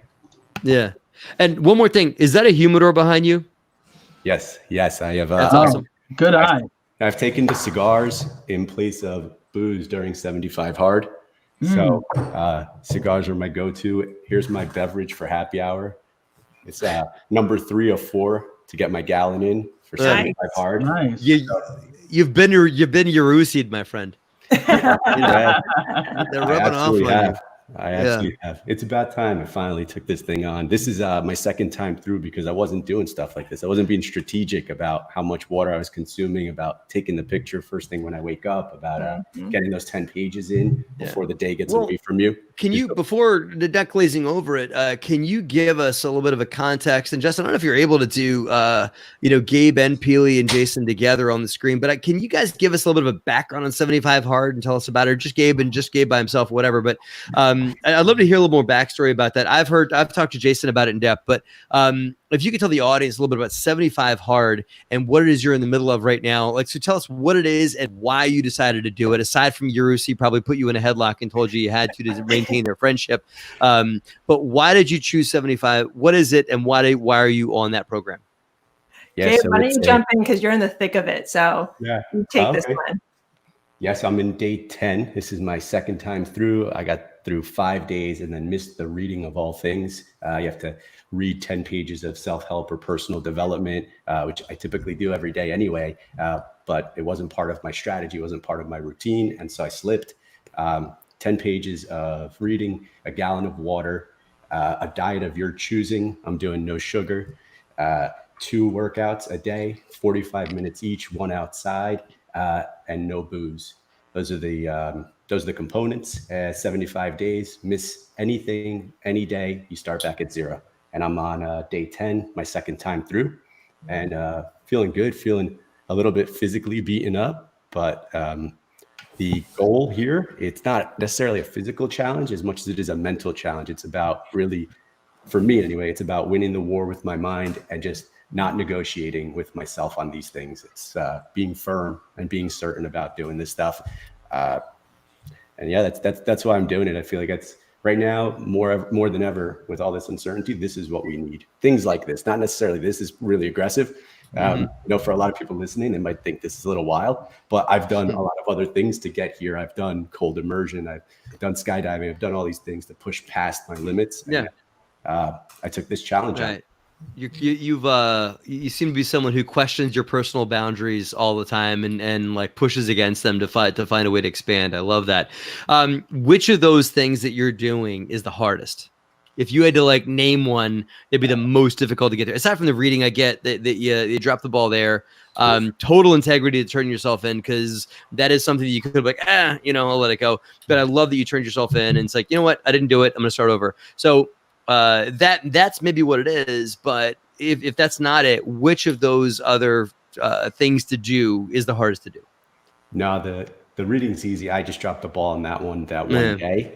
Speaker 2: Yeah. And one more thing, is that a humidor behind you?
Speaker 6: Yes, I have.
Speaker 2: That's awesome.
Speaker 1: Good eye.
Speaker 6: I've taken the cigars in place of booze during 75 hard. So cigars are my go-to. Here's my beverage for happy hour. It's number 3 of 4 to get my gallon in for 75 hard.
Speaker 1: Nice.
Speaker 2: You've been Yarusi'd, my friend. They're rubbing off on you.
Speaker 6: I actually have. It's about time I finally took this thing on. This is my second time through because I wasn't doing stuff like this. I wasn't being strategic about how much water I was consuming, about taking the picture first thing when I wake up, about getting those 10 pages in before the day gets away from you.
Speaker 2: Can you, before the deck glazing over it, can you give us a little bit of a context? And Justin, I don't know if you're able to do, Gabe and Pili and Jason together on the screen, but can you guys give us a little bit of a background on 75 hard and tell us about it? Or just Gabe by himself, whatever. But I'd love to hear a little more backstory about that. I've talked to Jason about it in depth, but if you could tell the audience a little bit about 75 hard and what it is you're in the middle of right now, so tell us what it is and why you decided to do it. Aside from Yarusi probably put you in a headlock and told you had to maintain their friendship, but why did you choose 75? What is it, and why are you on that program?
Speaker 5: Gabe, why don't you jump in because you're in the thick of it? So you take this one.
Speaker 6: Yes, I'm in day 10. This is my second time through. I got through 5 days and then missed the reading of all things. You have to read 10 pages of self-help or personal development, which I typically do every day anyway, but it wasn't part of my strategy, it wasn't part of my routine, and so I slipped. 10 pages of reading, a gallon of water, a diet of your choosing. I'm doing no sugar, 2 workouts a day, 45 minutes each, 1 outside, and no booze. Those are the components. 75 days, miss anything, any day, you start back at 0. And I'm on day 10, my second time through, and feeling good, feeling a little bit physically beaten up. But the goal here, it's not necessarily a physical challenge as much as it is a mental challenge. It's about really, for me anyway, it's about winning the war with my mind and just not negotiating with myself on these things. It's being firm and being certain about doing this stuff. And yeah, that's why I'm doing it. I feel like it's right now more than ever with all this uncertainty. This is what we need. Things like this, not necessarily this is really aggressive. For a lot of people listening, they might think this is a little wild, but I've done a lot of other things to get here. I've done cold immersion. I've done skydiving. I've done all these things to push past my limits.
Speaker 2: Yeah.
Speaker 6: And, I took this challenge on.
Speaker 2: You seem to be someone who questions your personal boundaries all the time and like pushes against them to find a way to expand. I love that. Which of those things that you're doing is the hardest? If you had to like name one, it'd be the most difficult to get there. Aside from the reading, I get that you drop the ball there. Total integrity to turn yourself in, because that is something that you could be like, I'll let it go. But I love that you turned yourself in, and it's like, you know what, I didn't do it. I'm gonna start over. So that's maybe what it is. But if that's not it, which of those other things to do is the hardest to do?
Speaker 6: No, the reading's easy. I just dropped the ball on that one day.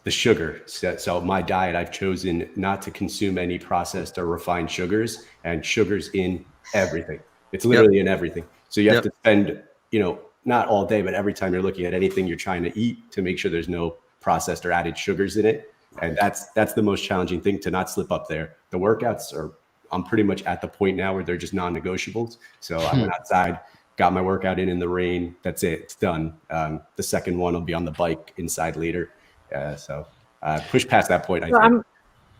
Speaker 6: The sugar. So my diet, I've chosen not to consume any processed or refined sugars, and sugars in everything. It's literally in everything. So you have to spend, not all day, but every time you're looking at anything you're trying to eat to make sure there's no processed or added sugars in it. And that's the most challenging thing, to not slip up there. The workouts I'm pretty much at the point now where they're just non-negotiables. So I went outside, got my workout in the rain. That's it. It's done. The second one will be on the bike inside later. So push past that point. I think.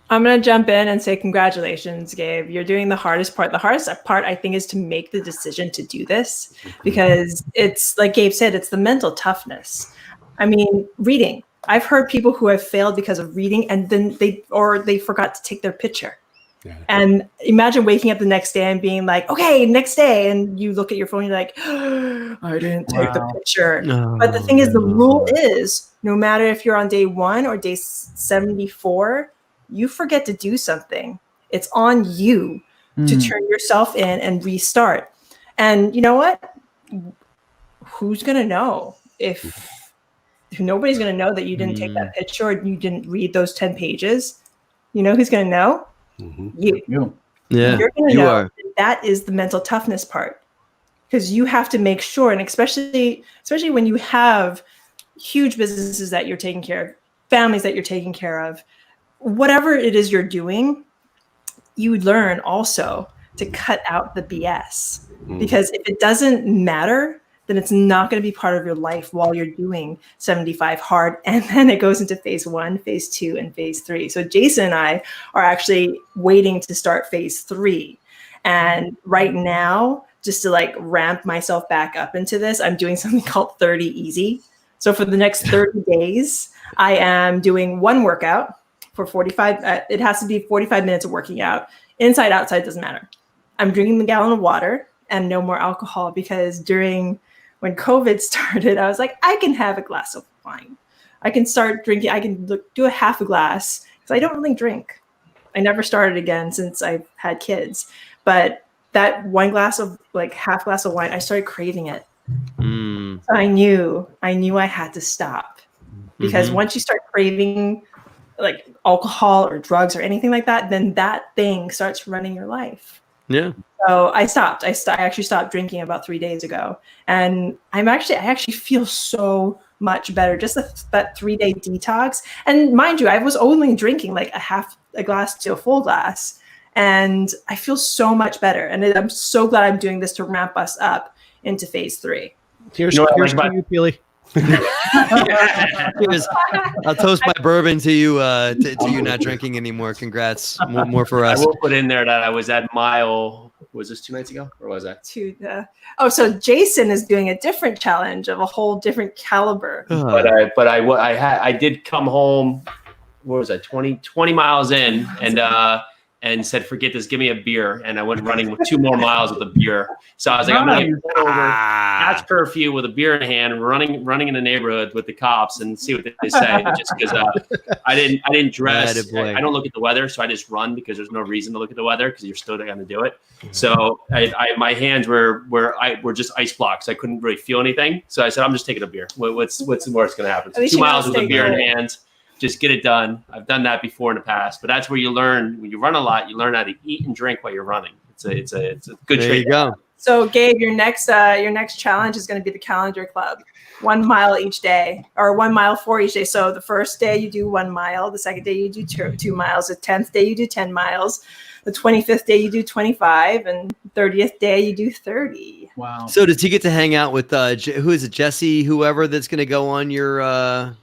Speaker 5: I'm going to jump in and say congratulations, Gabe. You're doing the hardest part. The hardest part, I think, is to make the decision to do this, because it's like Gabe said, it's the mental toughness. I mean, reading. I've heard people who have failed because of reading, and then they forgot to take their picture. Yeah. And imagine waking up the next day and being like, okay, next day. And you look at your phone, you're like, oh, I didn't take the picture. No, but the thing is, the rule is no matter if you're on day 1 or day 74, you forget to do something, it's on you to turn yourself in and restart. And you know what? Who's going to know if nobody's going to know that you didn't take that picture or you didn't read those 10 pages? You know who's going to know? You.
Speaker 2: Yeah,
Speaker 5: you're going to know that is the mental toughness part, because you have to make sure, and especially when you have huge businesses that you're taking care of, families that you're taking care of, whatever it is you're doing, you learn also to cut out the BS, because if it doesn't matter, then it's not going to be part of your life while you're doing 75 hard. And then it goes into phase 1, phase 2, and phase 3. So Jason and I are actually waiting to start phase 3. And right now, just to like ramp myself back up into this, I'm doing something called 30 easy. So for the next 30 days, I am doing one workout for 45. It has to be 45 minutes of working out. Inside, outside, doesn't matter. I'm drinking a gallon of water and no more alcohol, because when COVID started, I was like, I can have a glass of wine. I can start drinking. I can do a half a glass, because I don't really drink. I never started again since I've had kids. But that half glass of wine, I started craving it. So I knew I had to stop, because once you start craving like alcohol or drugs or anything like that, then that thing starts running your life.
Speaker 2: Yeah.
Speaker 5: So I stopped. I actually stopped drinking about 3 days ago, and I actually feel so much better. Just that 3-day detox. And mind you, I was only drinking like a glass to a full glass, and I feel so much better. And I'm so glad I'm doing this to ramp us up into phase 3.
Speaker 3: Here's to you, Pili.
Speaker 2: I'll toast my bourbon to you to you not drinking anymore. Congrats. More for us.
Speaker 4: I will put in there that I was at mile, was this 2 nights ago, or was that?
Speaker 5: So Jason is doing a different challenge of a whole different caliber.
Speaker 4: But I did come home, what was that, 20 miles in, and said, forget this, give me a beer. And I went running with 2 more miles with a beer. So I was like, I'm going to pull over past curfew with a beer in hand, running in the neighborhood with the cops and see what they say. Just because I didn't dress. I don't look at the weather, so I just run, because there's no reason to look at the weather, because you're still going to do it. So my hands were just ice blocks. I couldn't really feel anything. So I said, I'm just taking a beer. What's the worst going to happen? So 2 miles with a beer in hand. Just get it done. I've done that before in the past, but that's where you learn. When you run a lot, you learn how to eat and drink while you're running. It's a good
Speaker 2: there
Speaker 4: trade.
Speaker 2: You go.
Speaker 5: So Gabe, your next challenge is going to be the calendar club. 1 mile each day, or 1 mile for each day. So the first day you do 1 mile, the second day you do 2 miles, the 10th day you do 10 miles, the 25th day you do 25, and 30th day you do 30.
Speaker 1: Wow.
Speaker 2: So does he get to hang out with who is it, Jesse, whoever that's going to go on your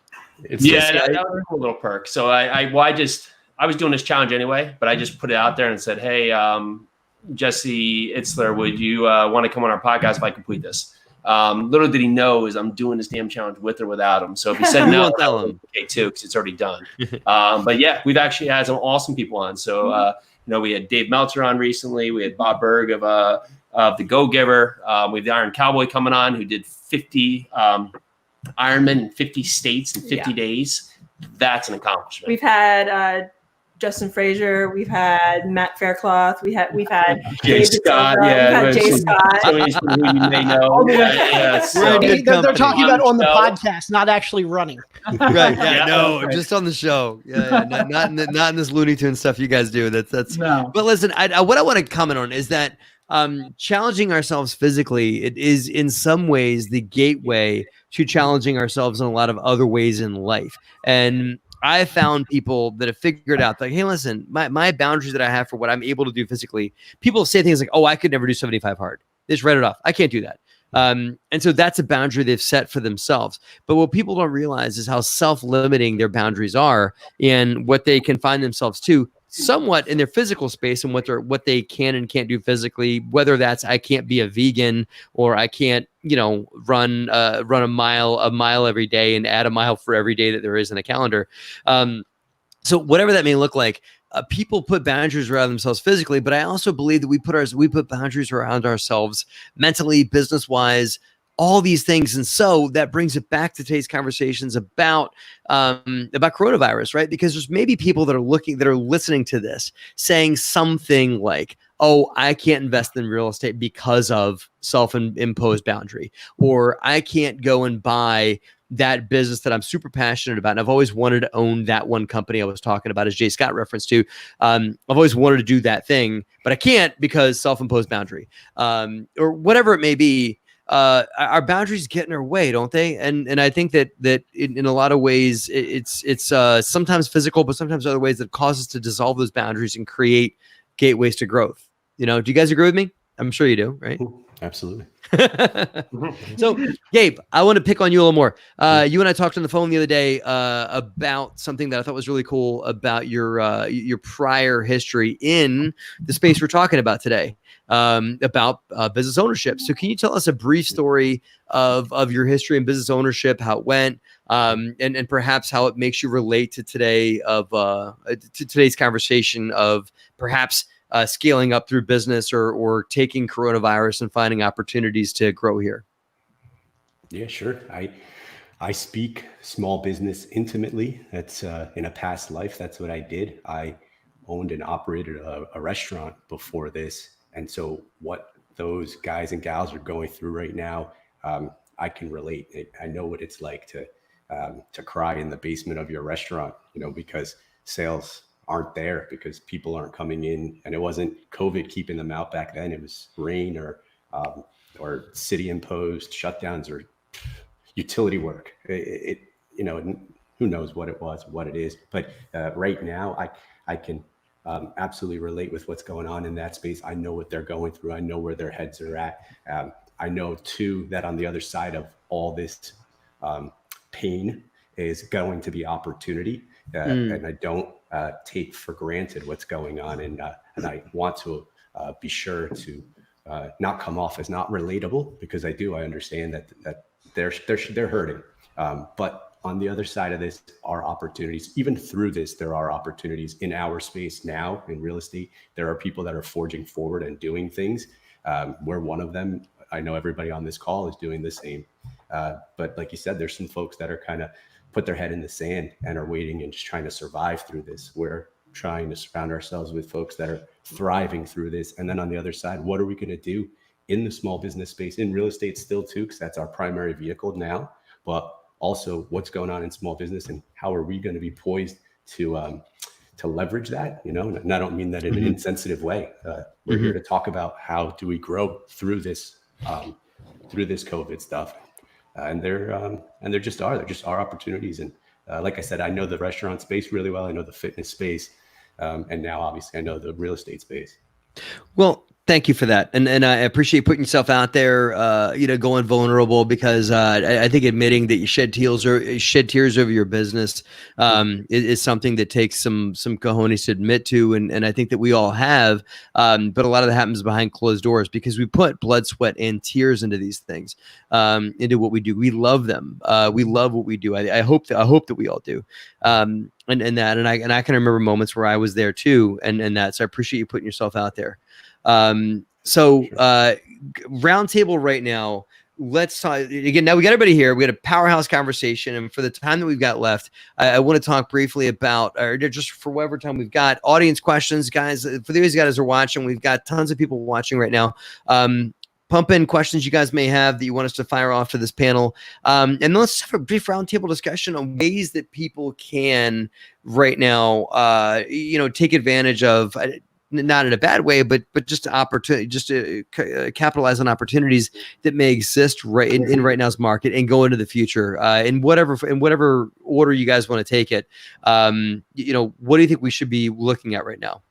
Speaker 4: that was a little perk. So I was doing this challenge anyway, but I just put it out there and said, hey, Jesse Itzler, would you want to come on our podcast if I complete this? Little did he know is I'm doing this damn challenge with or without him. So if he said no,
Speaker 2: tell him.
Speaker 4: Okay too, because it's already done. But yeah, we've actually had some awesome people on. So we had Dave Meltzer on recently. We had Bob Berg of the Go Giver. We have the Iron Cowboy coming on, who did 50 Ironman in 50 states in 50 days. That's an accomplishment.
Speaker 5: We've had Justin Frazier, we've had Matt Faircloth, we've had
Speaker 4: Jay Scott,
Speaker 5: we've had Jay Scott.
Speaker 4: Who you may know.
Speaker 3: They're talking about on the podcast, not actually running.
Speaker 2: Right? Yeah, no, just on the show. Yeah, not in this Looney Tunes stuff you guys do. That's no. But listen, what I want to comment on is that challenging ourselves physically, it is in some ways the gateway to challenging ourselves in a lot of other ways in life. And I found people that have figured out like, hey, listen, my boundaries that I have for what I'm able to do physically, people say things like, oh, I could never do 75 hard. They just write it off. I can't do that. And so that's a boundary they've set for themselves. But what people don't realize is how self-limiting their boundaries are and what they can find themselves to somewhat in their physical space and what they can and can't do physically, whether that's I can't be a vegan or I can't, run a mile every day and add a mile for every day that there is in a calendar. So whatever that may look like, people put boundaries around themselves physically, but I also believe that we put boundaries around ourselves mentally, business-wise, all these things. And so that brings it back to today's conversations about coronavirus, right? Because there's maybe people that are listening to this saying something like, oh, I can't invest in real estate because of self-imposed boundary, or I can't go and buy that business that I'm super passionate about. And I've always wanted to own that one company I was talking about, as Jay Scott referenced to. I've always wanted to do that thing, but I can't because self-imposed boundary, or whatever it may be. Our boundaries get in our way, don't they? And I think that in a lot of ways it's sometimes physical, but sometimes other ways that cause us to dissolve those boundaries and create gateways to growth. Do you guys agree with me? I'm sure you do, right?
Speaker 6: Absolutely.
Speaker 2: So, Gabe, I want to pick on you a little more. You and I talked on the phone the other day about something that I thought was really cool about your prior history in the space we're talking about today, about business ownership. So can you tell us a brief story of your history in business ownership, how it went, and perhaps how it makes you relate to today to today's conversation of perhaps scaling up through business or taking coronavirus and finding opportunities to grow here?
Speaker 6: Yeah, sure. I speak small business intimately. That's in a past life. That's what I did. I owned and operated a restaurant before this. And so what those guys and gals are going through right now, I can relate. I know what it's like to cry in the basement of your restaurant, because sales aren't there, because people aren't coming in, and it wasn't COVID keeping them out back then. It was rain or city imposed shutdowns or utility work. Who knows what it was, what it is. But right now, I can absolutely relate with what's going on in that space. I know what they're going through. I know where their heads are at. I know too that on the other side of all this pain is going to be opportunity, and I don't take for granted what's going on, and I want to be sure to not come off as not relatable, because I understand that they're hurting, but on the other side of this are opportunities. Even through this, there are opportunities in our space now in real estate. There are people that are forging forward and doing things. We're one of them. I know everybody on this call is doing the same, but like you said, there's some folks that are kind of put their head in the sand and are waiting and just trying to survive through this. We're trying to surround ourselves with folks that are thriving through this. And then on the other side, what are we going to do in the small business space, in real estate still too, because that's our primary vehicle now, but also what's going on in small business and how are we going to be poised to leverage that, and I don't mean that in an insensitive way. We're here to talk about how do we grow through this COVID stuff. And there just are opportunities. And like I said, I know the restaurant space really well. I know the fitness space. And now obviously I know the real estate space.
Speaker 2: Well, thank you for that. And I appreciate putting yourself out there, going vulnerable, because I think admitting that you shed tears over your business is something that takes some cojones to admit to. And I think that we all have, but a lot of that happens behind closed doors because we put blood, sweat, and tears into these things, into what we do. We love them. We love what we do. I hope that we all do. And I can remember moments where I was there too. And that, so I appreciate you putting yourself out there. Roundtable right now, let's talk again. Now we got everybody here. We got a powerhouse conversation. And for the time that we've got left, I want to talk briefly about, or just for whatever time we've got, audience questions, guys. For these guys who are watching, we've got tons of people watching right now. Pump in questions you guys may have that you want us to fire off to this panel. And let's have a brief roundtable discussion on ways that people can right now, take advantage of, not in a bad way, but just opportunity, just to capitalize on opportunities that may exist in right now's market and go into the future, in whatever order you guys want to take it. What do you think we should be looking at right now?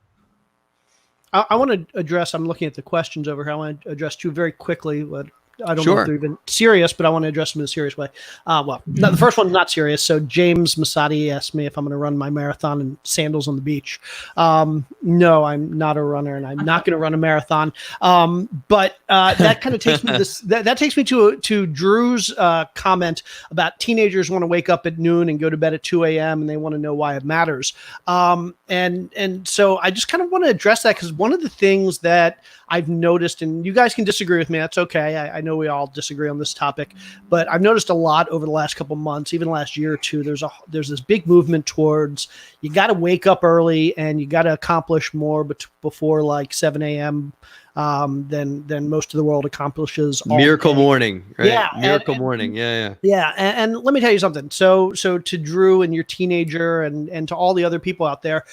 Speaker 3: I want to address, I'm looking at the questions over here. I want to address two very quickly, but I don't know if they're even serious, but I want to address them in a serious way. No, the first one's not serious. So James Masadi asked me if I'm going to run my marathon in sandals on the beach. No, I'm not a runner, and I'm not going to run a marathon. But that kind of takes me that takes me to Drew's comment about teenagers want to wake up at noon and go to bed at 2 a.m. and they want to know why it matters. And so I just kind of want to address that, because one of the things that I've noticed, and you guys can disagree with me, that's okay. I know we all disagree on this topic, but I've noticed a lot over the last couple months, even last year or two, there's this big movement towards you got to wake up early and you got to accomplish more before like 7 a.m. Than most of the world accomplishes.
Speaker 2: Miracle morning, right?
Speaker 3: Yeah,
Speaker 2: Miracle morning. Yeah.
Speaker 3: And let me tell you something. So to Drew and your teenager and to all the other people out there,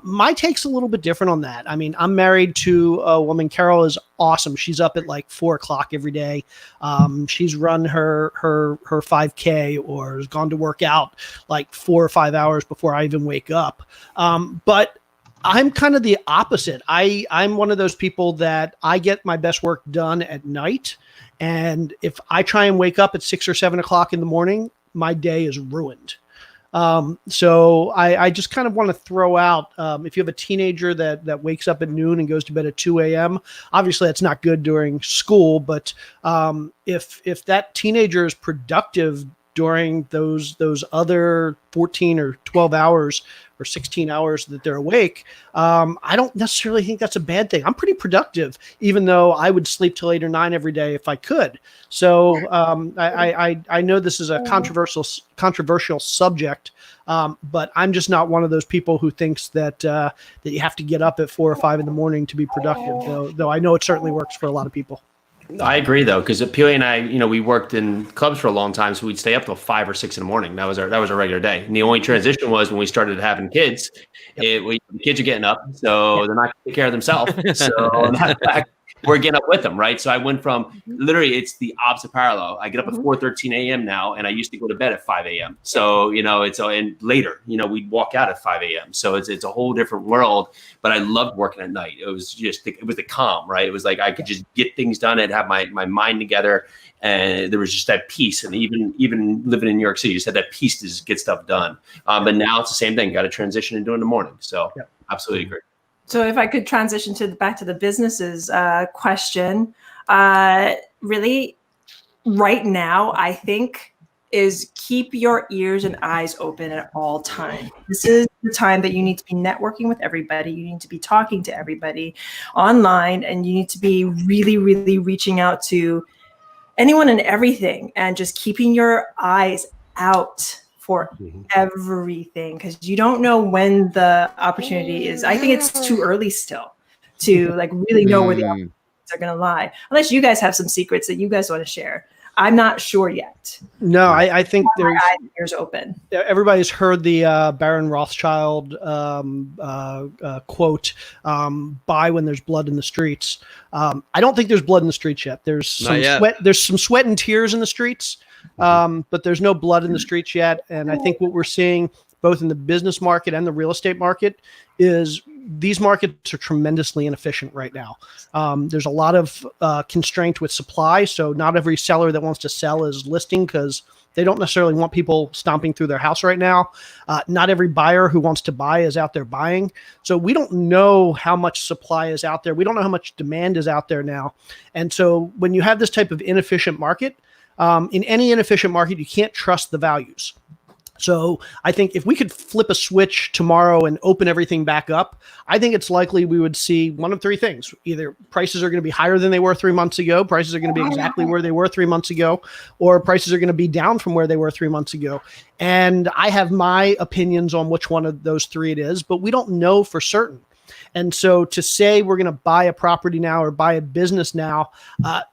Speaker 3: my take's a little bit different on that. I mean, I'm married to a woman. Carol is awesome. She's up at like 4 o'clock every day. She's run her 5K or has gone to work out like 4 or 5 hours before I even wake up. But I'm kind of the opposite. I'm one of those people that I get my best work done at night. And if I try and wake up at 6 or 7 o'clock in the morning, my day is ruined. So I just kind of want to throw out, if you have a teenager that wakes up at noon and goes to bed at 2 a.m., obviously that's not good during school. But if that teenager is productive during those other 14 or 12 hours or 16 hours that they're awake, I don't necessarily think that's a bad thing. I'm pretty productive, even though I would sleep till 8 or 9 every day if I could. So I know this is a controversial subject, but I'm just not one of those people who thinks that you have to get up at 4 or 5 in the morning to be productive, though I know it certainly works for a lot of people.
Speaker 4: I agree, though, because Pili and I, we worked in clubs for a long time, so we'd stay up till 5 or 6 in the morning. That was our regular day. And the only transition was when we started having kids. The kids are getting up, so they're not going to take care of themselves. So we're getting up with them, right? So I went from literally, it's the opposite parallel. I get up at 4:13 a.m. now, and I used to go to bed at 5 a.m. So and later, we'd walk out at 5 a.m. So it's a whole different world. But I loved working at night. It was just it was the calm, right? It was like I could just get things done and have my mind together, and there was just that peace. And even living in New York City, you just had that peace to just get stuff done. But now it's the same thing. Got to transition and do it in the morning. So absolutely agree.
Speaker 5: So if I could transition back to the businesses question, really right now, I think is keep your ears and eyes open at all times. This is the time that you need to be networking with everybody. You need to be talking to everybody online, and you need to be really, really reaching out to anyone and everything, and just keeping your eyes out for everything, because you don't know when the opportunity is. I think it's too early still to really know where the opportunities are going to lie, unless you guys have some secrets that you guys want to share. I'm not sure yet.
Speaker 3: No, I think there's
Speaker 5: ears open.
Speaker 3: Everybody's heard the Baron Rothschild quote, "Buy when there's blood in the streets." I don't think there's blood in the streets yet. There's some sweat. There's some sweat and tears in the streets, but there's no blood in the streets yet. And I think what we're seeing both in the business market and the real estate market is these markets are tremendously inefficient right now. There's a lot of constraint with supply. So not every seller that wants to sell is listing because they don't necessarily want people stomping through their house right now. Not every buyer who wants to buy is out there buying. So we don't know how much supply is out there. We don't know how much demand is out there now. And so when you have this type of inefficient market, in any inefficient market, you can't trust the values. So I think if we could flip a switch tomorrow and open everything back up, I think it's likely we would see one of three things. Either prices are going to be higher than they were 3 months ago, prices are going to be exactly where they were 3 months ago, or prices are going to be down from where they were 3 months ago. And I have my opinions on which one of those three it is, but we don't know for certain. And so to say we're going to buy a property now or buy a business now,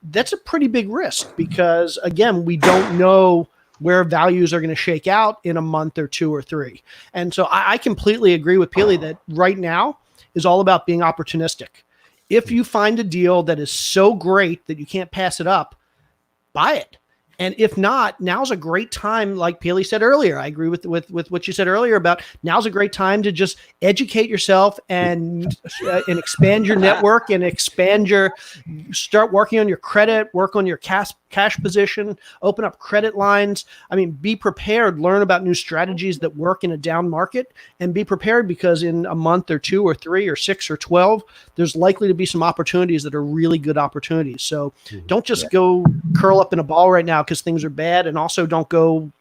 Speaker 3: that's a pretty big risk because, again, we don't know where values are going to shake out in a month or 2 or 3. And so I completely agree with Pili that right now is all about being opportunistic. If you find a deal that is so great that you can't pass it up, buy it. And if not, now's a great time. Like Pili said earlier, I agree with what you said earlier about now's a great time to just educate yourself and expand your network and start working on your credit, work on your cash position, open up credit lines. I mean, be prepared, learn about new strategies that work in a down market, and be prepared because in a month or 2 or 3 or 6 or 12, there's likely to be some opportunities that are really good opportunities. So don't just go curl up in a ball right now because things are bad. And also don't go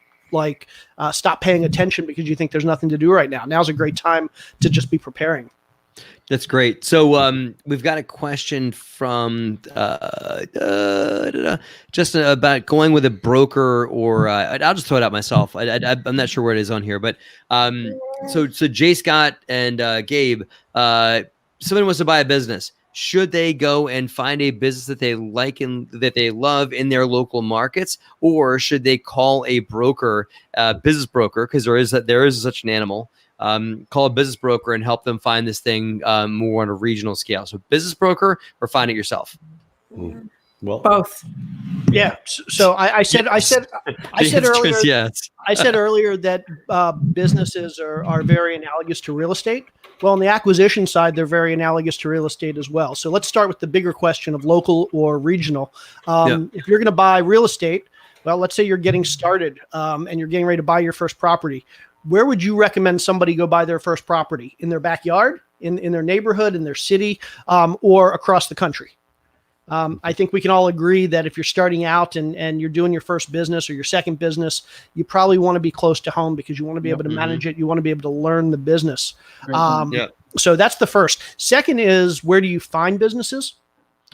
Speaker 3: stop paying attention because you think there's nothing to do right now. Now's a great time to just be preparing.
Speaker 2: That's great. So we've got a question from just about going with a broker, or I'll just throw it out myself. I'm not sure where it is on here, but so Jay Scott and Gabe, someone wants to buy a business. Should they go and find a business that they like and that they love in their local markets, or should they call a broker, business broker, because there is such an animal? Call a business broker and help them find this thing more on a regional scale. So business broker or find it yourself.
Speaker 6: Well,
Speaker 5: both.
Speaker 3: Yeah. So I said earlier.
Speaker 2: Yes.
Speaker 3: I said earlier that businesses are very analogous to real estate. Well, on the acquisition side, they're very analogous to real estate as well. So let's start with the bigger question of local or regional. If you're going to buy real estate, well, let's say you're getting started and you're getting ready to buy your first property. Where would you recommend somebody go buy their first property? In their backyard, in their neighborhood, in their city, or across the country? I think we can all agree that if you're starting out and you're doing your first business or your second business, you probably want to be close to home because you want to be able to manage it. You want to be able to learn the business. So that's the first. Second is, where do you find businesses?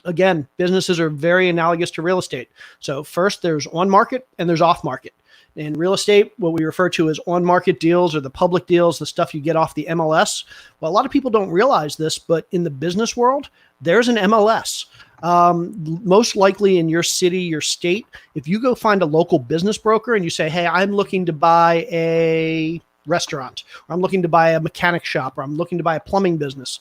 Speaker 3: Again, businesses are very analogous to real estate. So first, there's on market and there's off market. In real estate, what we refer to as on-market deals or the public deals, the stuff you get off the MLS. Well, a lot of people don't realize this, but in the business world, there's an MLS. Most likely in your city, your state, if you go find a local business broker and you say, hey, I'm looking to buy a restaurant, or I'm looking to buy a mechanic shop, or I'm looking to buy a plumbing business,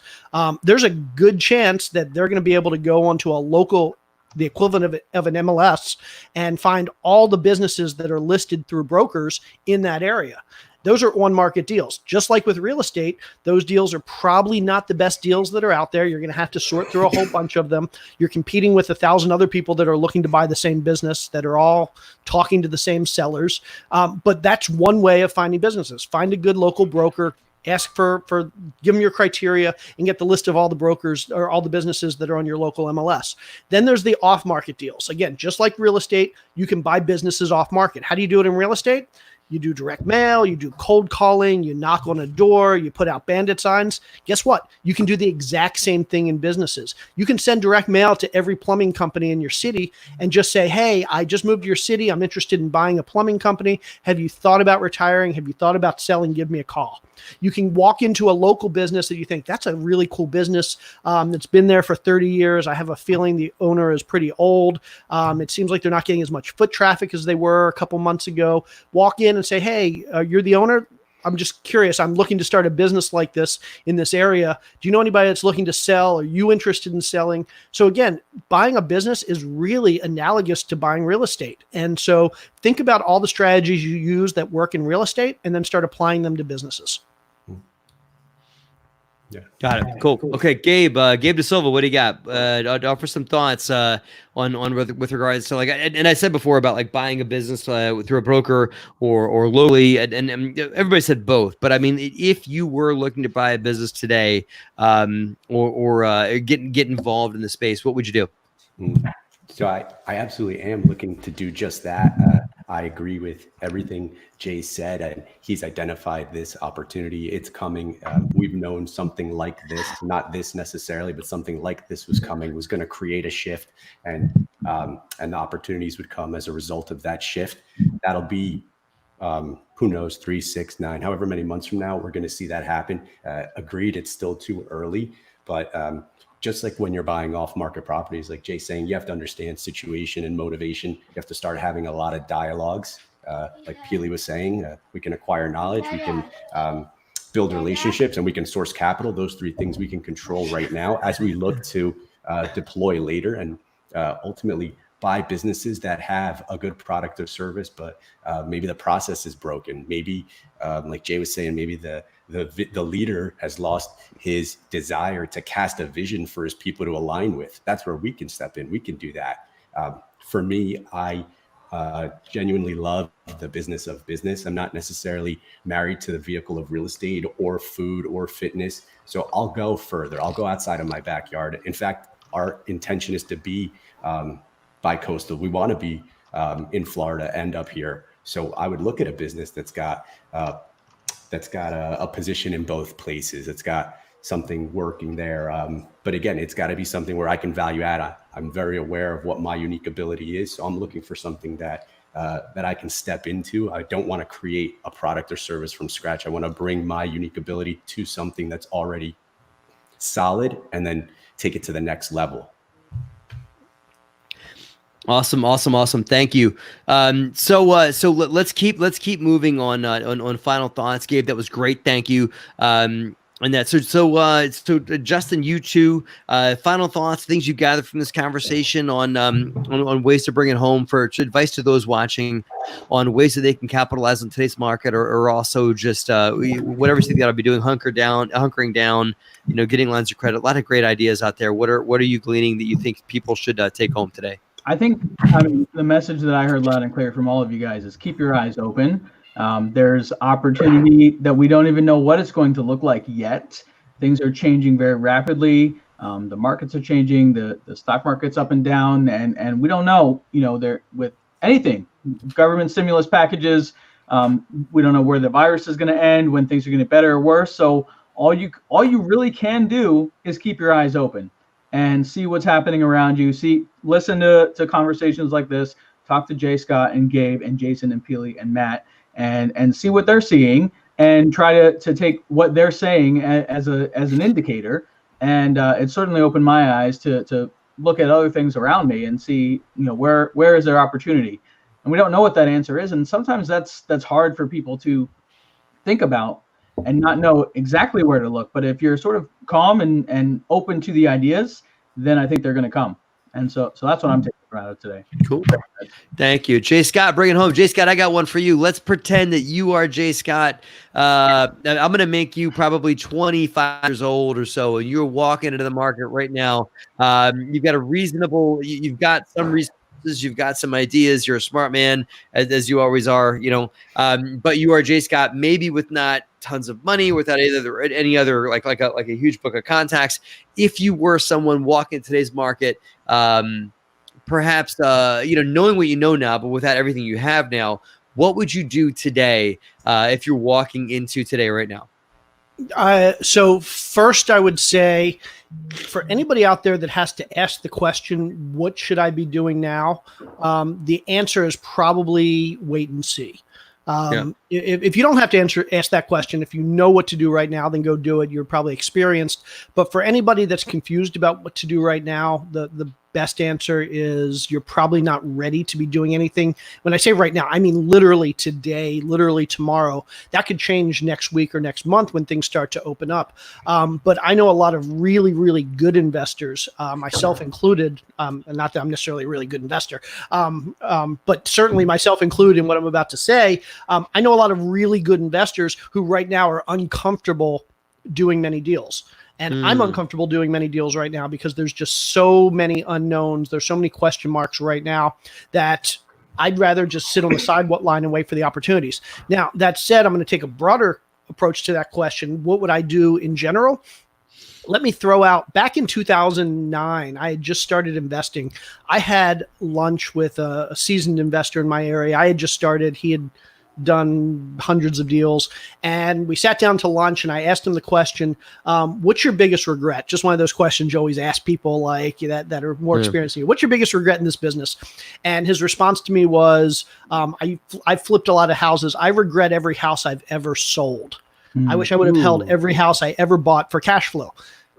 Speaker 3: there's a good chance that they're going to be able to go onto a local, the equivalent of an MLS, and find all the businesses that are listed through brokers in that area. Those are on-market deals. Just like with real estate, those deals are probably not the best deals that are out there. You're going to have to sort through a whole bunch of them. You're competing with 1,000 other people that are looking to buy the same business, that are all talking to the same sellers. But that's one way of finding businesses. Find a good local broker. Ask for give them your criteria and get the list of all the brokers or all the businesses that are on your local MLS. Then there's the off-market deals. Again, just like real estate, you can buy businesses off-market. How do you do it in real estate? You do direct mail, you do cold calling, you knock on a door, you put out bandit signs. Guess what? You can do the exact same thing in businesses. You can send direct mail to every plumbing company in your city and just say, hey, I just moved to your city. I'm interested in buying a plumbing company. Have you thought about retiring? Have you thought about selling? Give me a call. You can walk into a local business that you think that's a really cool business that's been there for 30 years. I have a feeling the owner is pretty old. It seems like they're not getting as much foot traffic as they were a couple months ago. Walk in and say, hey, you're the owner? I'm just curious. I'm looking to start a business like this in this area. Do you know anybody that's looking to sell? Are you interested in selling? So again, buying a business is really analogous to buying real estate. And so think about all the strategies you use that work in real estate and then start applying them to businesses.
Speaker 6: Yeah.
Speaker 2: Got it. Cool. Okay, Gabe DaSilva, what do you got? Offer some thoughts on with regards to and I said before about like buying a business through a broker or locally, and everybody said both. But I mean, if you were looking to buy a business today, or get involved in the space, what would you do?
Speaker 6: So I absolutely am looking to do just that. I agree with everything Jay said, and he's identified this opportunity. It's coming. We've known something like this, not this necessarily, but something like this was coming, was going to create a shift, and the opportunities would come as a result of that shift. That'll be, who knows, 3, 6, 9, however many months from now, we're going to see that happen. Agreed, it's still too early, but just like when you're buying off-market properties, like Jay's saying, you have to understand situation and motivation. You have to start having a lot of dialogues. Like Pili was saying, we can acquire knowledge, we can build relationships, and we can source capital. Those 3 things we can control right now as we look to deploy later and ultimately buy businesses that have a good product or service, but maybe the process is broken. Maybe, like Jay was saying, maybe the leader has lost his desire to cast a vision for his people to align with. That's where we can step in. We can do that. For me, I genuinely love the business of business. I'm not necessarily married to the vehicle of real estate or food or fitness. So I'll go further. I'll go outside of my backyard. In fact, our intention is to be bi-coastal. We want to be in Florida and up here. So I would look at a business that's got a position in both places. It's got something working there. But again, it's got to be something where I can value add. I'm very aware of what my unique ability is. So I'm looking for something that I can step into. I don't want to create a product or service from scratch. I want to bring my unique ability to something that's already solid and then take it to the next level.
Speaker 2: Awesome. Thank you. So let's keep moving on final thoughts. Gabe, that was great. Thank you. And that, so Justin, you too, final thoughts, things you gathered from this conversation on ways to bring it home for advice to those watching on ways that they can capitalize on today's market, or also just whatever you think they ought to be doing, hunkering down, getting lines of credit. A lot of great ideas out there. What are you gleaning that you think people should take home today?
Speaker 1: I think the message that I heard loud and clear from all of you guys is keep your eyes open. There's opportunity that we don't even know what it's going to look like yet. Things are changing very rapidly. The markets are changing. The stock market's up and down, and we don't know. There with anything, government stimulus packages. We don't know where the virus is going to end, when things are going to get better or worse. So all you really can do is keep your eyes open and see what's happening around you. Listen to conversations like this. Talk to Jay, Scott, and Gabe, and Jason, and Pili, and Matt, and see what they're seeing, and try to take what they're saying as an indicator. And it certainly opened my eyes to look at other things around me and see, where is there opportunity. And we don't know what that answer is, and sometimes that's hard for people to think about and not know exactly where to look. But if you're sort of calm and open to the ideas, then I think they're going to come. And so that's what I'm taking out of today.
Speaker 2: Cool. Thank you. Jay Scott, bring it home. Jay Scott, I got one for you. Let's pretend that you are Jay Scott. I'm going to make you probably 25 years old or so, and you're walking into the market right now. You've got you've got some resources, you've got some ideas. You're a smart man, as you always are, but you are Jay Scott, maybe with not tons of money, without any other like a huge book of contacts. If you were someone walking today's market, perhaps knowing what you know now, but without everything you have now, what would you do today if you're walking into today right now?
Speaker 3: So first, I would say, for anybody out there that has to ask the question, what should I be doing now? The answer is probably wait and see. If you don't have to ask that question, if you know what to do right now, then go do it. You're probably experienced. But for anybody that's confused about what to do right now, the best answer is you're probably not ready to be doing anything. When I say right now, I mean literally today, literally tomorrow. That could change next week or next month when things start to open up. But I know a lot of really, really good investors, myself included, not that I'm necessarily a really good investor, but certainly myself included in what I'm about to say. I know a lot of really good investors who right now are uncomfortable doing many deals. And I'm uncomfortable doing many deals right now because there's just so many unknowns. There's so many question marks right now that I'd rather just sit on the sideline and wait for the opportunities. Now, that said, I'm going to take a broader approach to that question. What would I do in general? Let me throw out, back in 2009, I had just started investing. I had lunch with a seasoned investor in my area. I had just started. He had done hundreds of deals, and we sat down to lunch, and I asked him the question, what's your biggest regret? Just one of those questions you always ask people like that are more experienced than you. What's your biggest regret in this business? And his response to me was, I flipped a lot of houses. I regret every house I've ever sold. I wish I would have held every house I ever bought for cash flow.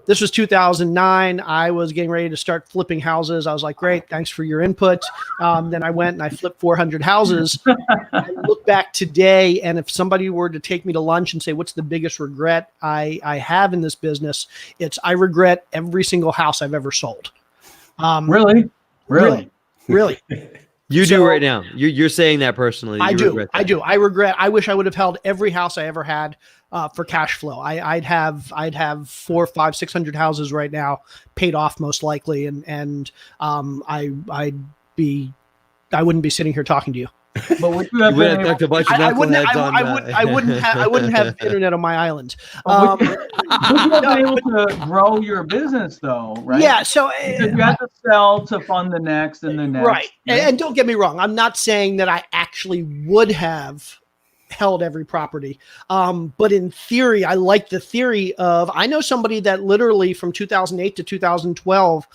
Speaker 3: This was 2009. I was getting ready to start flipping houses. I was like, great, thanks for your input. Then I went and I flipped 400 houses. I look back today, and if somebody were to take me to lunch and say, what's the biggest regret I have in this business? It's I regret every single house I've ever sold.
Speaker 1: Really?
Speaker 3: Really.
Speaker 2: You do right now. You're saying that personally.
Speaker 3: I do.
Speaker 2: Regret that.
Speaker 3: I do. I regret. I wish I would have held every house I ever had for cash flow. I'd have 400, 500, 600 houses right now paid off most likely, and I wouldn't be sitting here talking to you.
Speaker 1: But would you have been able,
Speaker 3: I wouldn't have internet on my island.
Speaker 1: would you have been able to grow your business though, right?
Speaker 3: Yeah. So
Speaker 1: because you have to sell to fund the next and the next.
Speaker 3: Right. And don't get me wrong. I'm not saying that I actually would have held every property. But in theory, I like the theory of, I know somebody that literally from 2008 to 2012,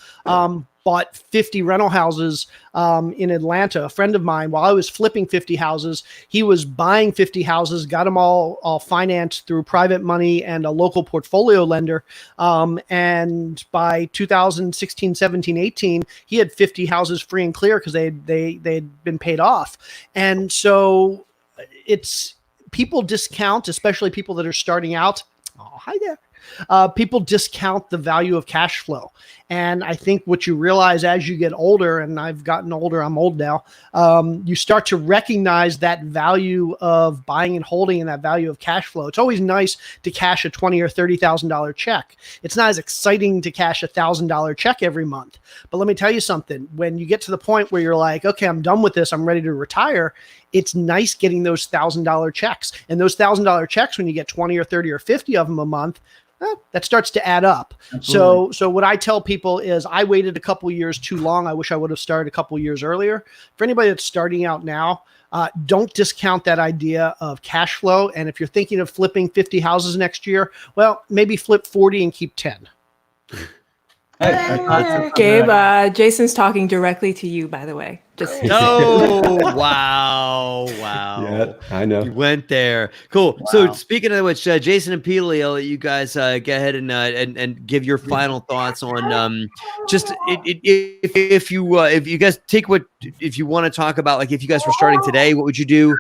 Speaker 3: bought 50 rental houses in Atlanta. A friend of mine, while I was flipping 50 houses, he was buying 50 houses, got them all financed through private money and a local portfolio lender. And by 2016, 17, 18, he had 50 houses free and clear because they'd been paid off. And so it's, people discount, especially people that are starting out. Oh, hi there. People discount the value of cash flow. And I think what you realize as you get older, and I've gotten older, I'm old now, you start to recognize that value of buying and holding and that value of cash flow. It's always nice to cash a $20,000 or $30,000 check. It's not as exciting to cash a $1,000 check every month. But let me tell you something, when you get to the point where you're like, okay, I'm done with this, I'm ready to retire, it's nice getting those $1,000 checks. And those $1,000 checks, when you get 20 or 30 or 50 of them a month, that starts to add up. Absolutely. So what I tell people is I waited a couple years too long. I wish I would have started a couple years earlier. For anybody that's starting out now, don't discount that idea of cash flow. And if you're thinking of flipping 50 houses next year, well, maybe flip 40 and keep 10.
Speaker 5: Gabe, Jason's talking directly to you, by the way. Just
Speaker 2: wow.
Speaker 6: Yeah, I know.
Speaker 2: You went there. Cool. Wow. So speaking of which, Jason and Pili, I'll let you guys go ahead and give your final thoughts on just if you guys take if you want to talk about, like, if you guys were starting today, what would you do?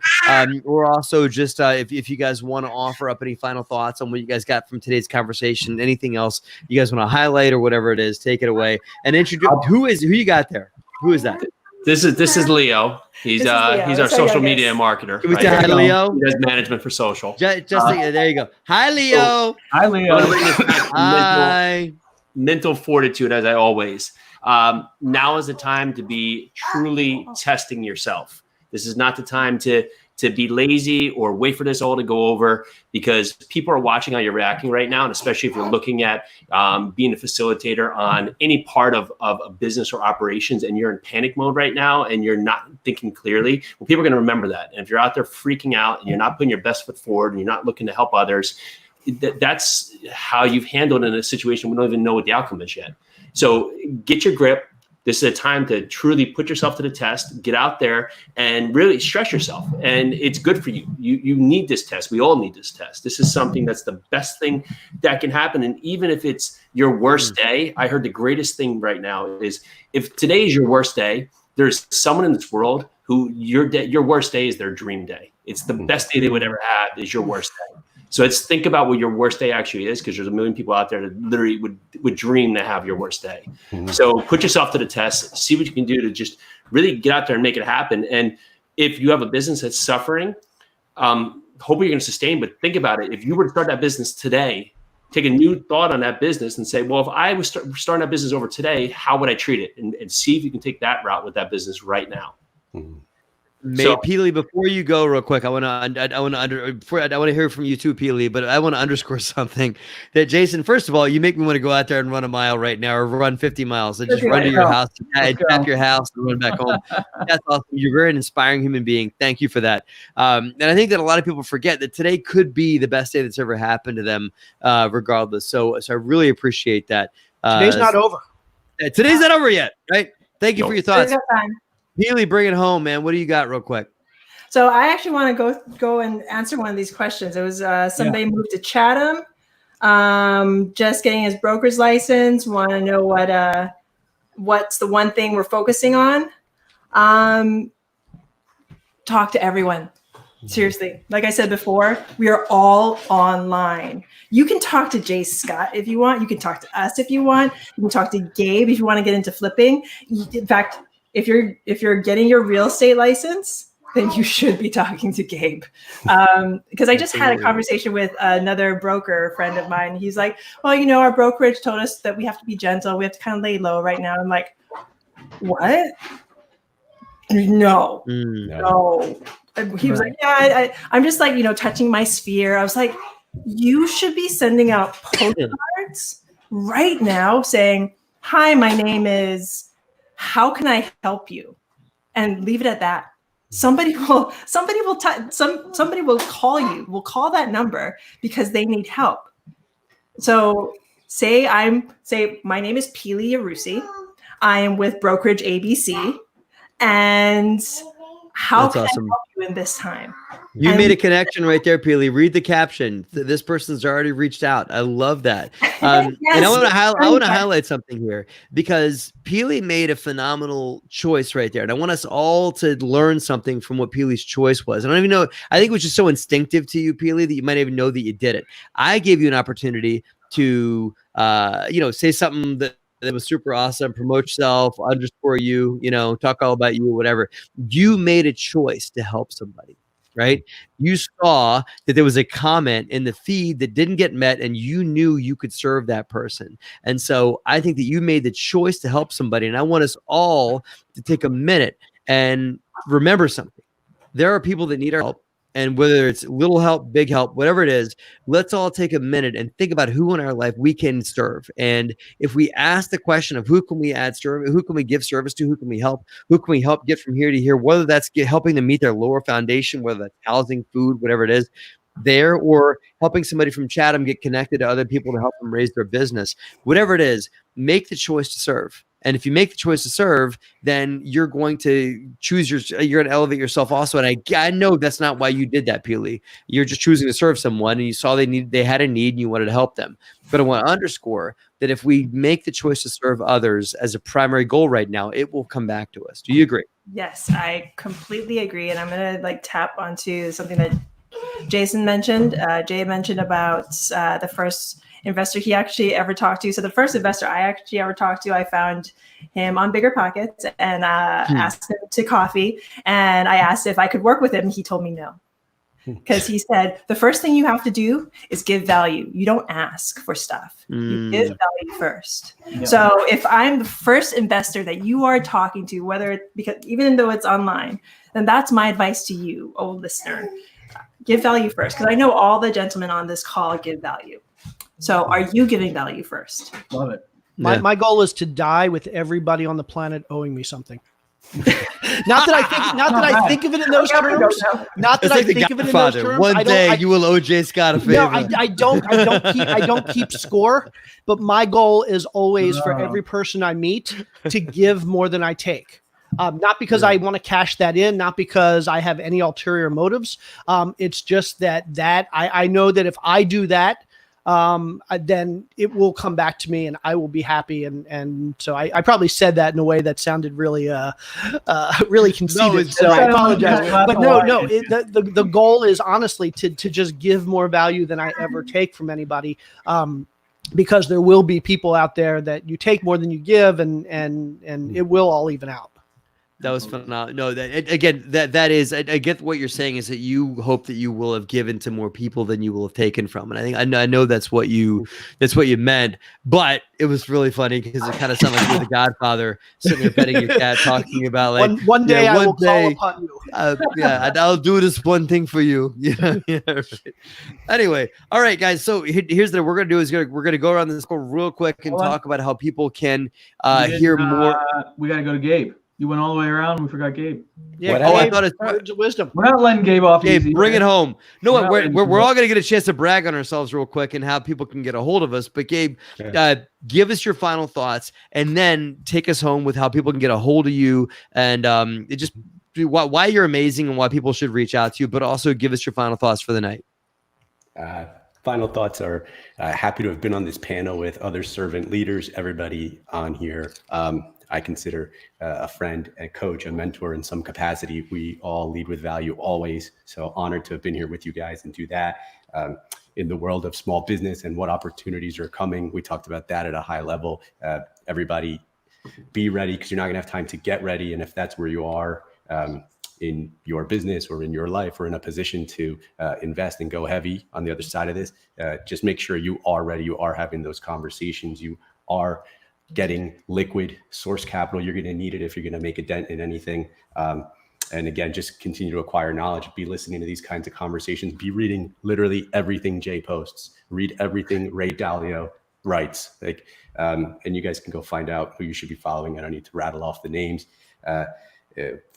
Speaker 2: Or also just if you guys want to offer up any final thoughts on what you guys got from today's conversation, anything else you guys want to highlight or whatever it is, take it away and introduce who you got there. Who is that?
Speaker 4: This is Leo. He's our social media marketer.
Speaker 2: Can we say hi, Leo?
Speaker 4: He does management for social.
Speaker 2: There you go. Hi, Leo.
Speaker 1: Hi, Leo.
Speaker 2: Hi.
Speaker 4: Mental fortitude, as I always. Now is the time to be truly testing yourself. This is not the time to be lazy or wait for this all to go over, because people are watching how you're reacting right now. And especially if you're looking at being a facilitator on any part of a business or operations and you're in panic mode right now and you're not thinking clearly, well, people are going to remember that. And if you're out there freaking out and you're not putting your best foot forward and you're not looking to help others, that's how you've handled in a situation we don't even know what the outcome is yet. So get your grip. This is a time to truly put yourself to the test, get out there and really stress yourself. And it's good for you. You need this test. We all need this test. This is something that's the best thing that can happen. And even if it's your worst day, I heard the greatest thing right now is if today is your worst day, there's someone in this world who your worst day is their dream day. It's the best day they would ever have is your worst day. So let's think about what your worst day actually is, because there's a million people out there that literally would dream to have your worst day. Mm-hmm. So put yourself to the test, see what you can do to just really get out there and make it happen. And if you have a business that's suffering, hope you're going to sustain, but think about it. If you were to start that business today, take a new thought on that business and say, well, if I was starting that business over today, how would I treat it? And see if you can take that route with that business right now.
Speaker 6: Mm-hmm.
Speaker 2: Pili, before you go, real quick, I want to hear from you too, Pili. But I want to underscore something that Jason. First of all, you make me want to go out there and run a mile right now, or run 50 miles, and just run to your house, and tap your house, and run back home. That's awesome. You're very an inspiring human being. Thank you for that. And I think that a lot of people forget that today could be the best day that's ever happened to them, regardless. So I really appreciate that.
Speaker 3: Today's not over.
Speaker 2: Today's not over yet, right? Thank you for your thoughts. Pili, bring it home, man. What do you got real quick?
Speaker 5: So I actually want to go and answer one of these questions. It was somebody moved to Chatham, just getting his broker's license. Want to know what's the one thing we're focusing on? Talk to everyone. Seriously, like I said before, we are all online. You can talk to Jay Scott if you want. You can talk to us if you want. You can talk to Gabe if you want to get into flipping. In fact, if you're getting your real estate license, then you should be talking to Gabe. Because I just had a conversation with another broker friend of mine. He's like, well, our brokerage told us that we have to be gentle. We have to kind of lay low right now. I'm like, what? No. He was like, yeah, I'm just like, touching my sphere. I was like, you should be sending out postcards right now saying, hi, my name is, how can I help you? And leave it at that. Somebody will call you, will call that number because they need help. So say my name is Pili Yarusi. I am with brokerage ABC, and how
Speaker 2: That's
Speaker 5: can
Speaker 2: awesome.
Speaker 5: I help you in this time?
Speaker 2: You made a connection right there, Pili. Read the caption. This person's already reached out. I love that.
Speaker 5: Yes,
Speaker 2: and I want to highlight something here because Pili made a phenomenal choice right there. And I want us all to learn something from what Pili's choice was. I don't even know. I think it was just so instinctive to you, Pili, that you might even know that you did it. I gave you an opportunity to, say something that was super awesome, promote yourself, underscore you, talk all about you, whatever. You made a choice to help somebody. Right? You saw that there was a comment in the feed that didn't get met and you knew you could serve that person. And so I think that you made the choice to help somebody. And I want us all to take a minute and remember something. There are people that need our help. And whether it's little help, big help, whatever it is, let's all take a minute and think about who in our life we can serve. And if we ask the question of who can we add service, who can we give service to, who can we help get from here to here, whether that's helping them meet their lower foundation, whether that's housing, food, whatever it is there, or helping somebody from Chatham get connected to other people to help them raise their business, whatever it is, make the choice to serve. And if you make the choice to serve, then you're going to you're going to elevate yourself also. And I know that's not why you did that, Pili. You're just choosing to serve someone and you saw they had a need and you wanted to help them. But I want to underscore that if we make the choice to serve others as a primary goal right now, it will come back to us. Do you agree?
Speaker 5: Yes, I completely agree. And I'm going to tap onto something that Jason mentioned. Jay mentioned about the first investor he actually ever talked to. So the first investor I actually ever talked to, I found him on Bigger Pockets and asked him to coffee. And I asked if I could work with him. And he told me no. Because he said, the first thing you have to do is give value. You don't ask for stuff. You give value first. Yeah. So if I'm the first investor that you are talking to, because even though it's online, then that's my advice to you, old listener. Give value first. Because I know all the gentlemen on this call give value. So are you giving value first?
Speaker 1: Love it.
Speaker 3: My goal is to die with everybody on the planet owing me something. Not that I think of it in those terms. Not that I think of it in those terms.
Speaker 2: One day you will owe Jay Scott a favor.
Speaker 3: No, I don't keep score. But my goal is always for every person I meet to give more than I take. Not because I want to cash that in, not because I have any ulterior motives. It's just that I know that if I do that, then it will come back to me and I will be happy. And so I probably said that in a way that sounded really, really conceited. So I apologize. But no, the goal is honestly to just give more value than I ever take from anybody. Because there will be people out there that you take more than you give and it will all even out.
Speaker 2: That was phenomenal. No, that is, I get what you're saying is that you hope that you will have given to more people than you will have taken from. And I know that's what you meant, but it was really funny because it kind of sounded like you're the Godfather sitting there petting your cat, talking about like
Speaker 3: one day I will call upon you.
Speaker 2: I'll do this one thing for you. Right. Anyway. All right, guys. So here's what we're going to do is we're going to go around this real quick and talk about how people can hear more.
Speaker 1: We got to go to Gabe. You went all the way around. We forgot Gabe.
Speaker 3: Yeah.
Speaker 2: I thought it's
Speaker 3: words of wisdom.
Speaker 1: We're not letting Gabe off
Speaker 2: Gabe,
Speaker 1: easy.
Speaker 2: bring it home. No, we're all going to get a chance to brag on ourselves real quick and how people can get a hold of us. But Gabe, give us your final thoughts and then take us home with how people can get a hold of you and why you're amazing and why people should reach out to you. But also give us your final thoughts for the night.
Speaker 6: Final thoughts are happy to have been on this panel with other servant leaders, everybody on here. I consider a friend, a coach, a mentor in some capacity. We all lead with value always. So honored to have been here with you guys and do that. In the world of small business and what opportunities are coming, we talked about that at a high level. Everybody be ready, because you're not going to have time to get ready. And if that's where you are in your business or in your life or in a position to invest and go heavy on the other side of this, just make sure you are ready. You are having those conversations. You are getting liquid source capital. You're going to need it if you're going to make a dent in anything. And again, just continue to acquire knowledge, be listening to these kinds of conversations, be reading literally everything Jay posts, read everything Ray Dalio writes, like, and you guys can go find out who you should be following. I don't need to rattle off the names.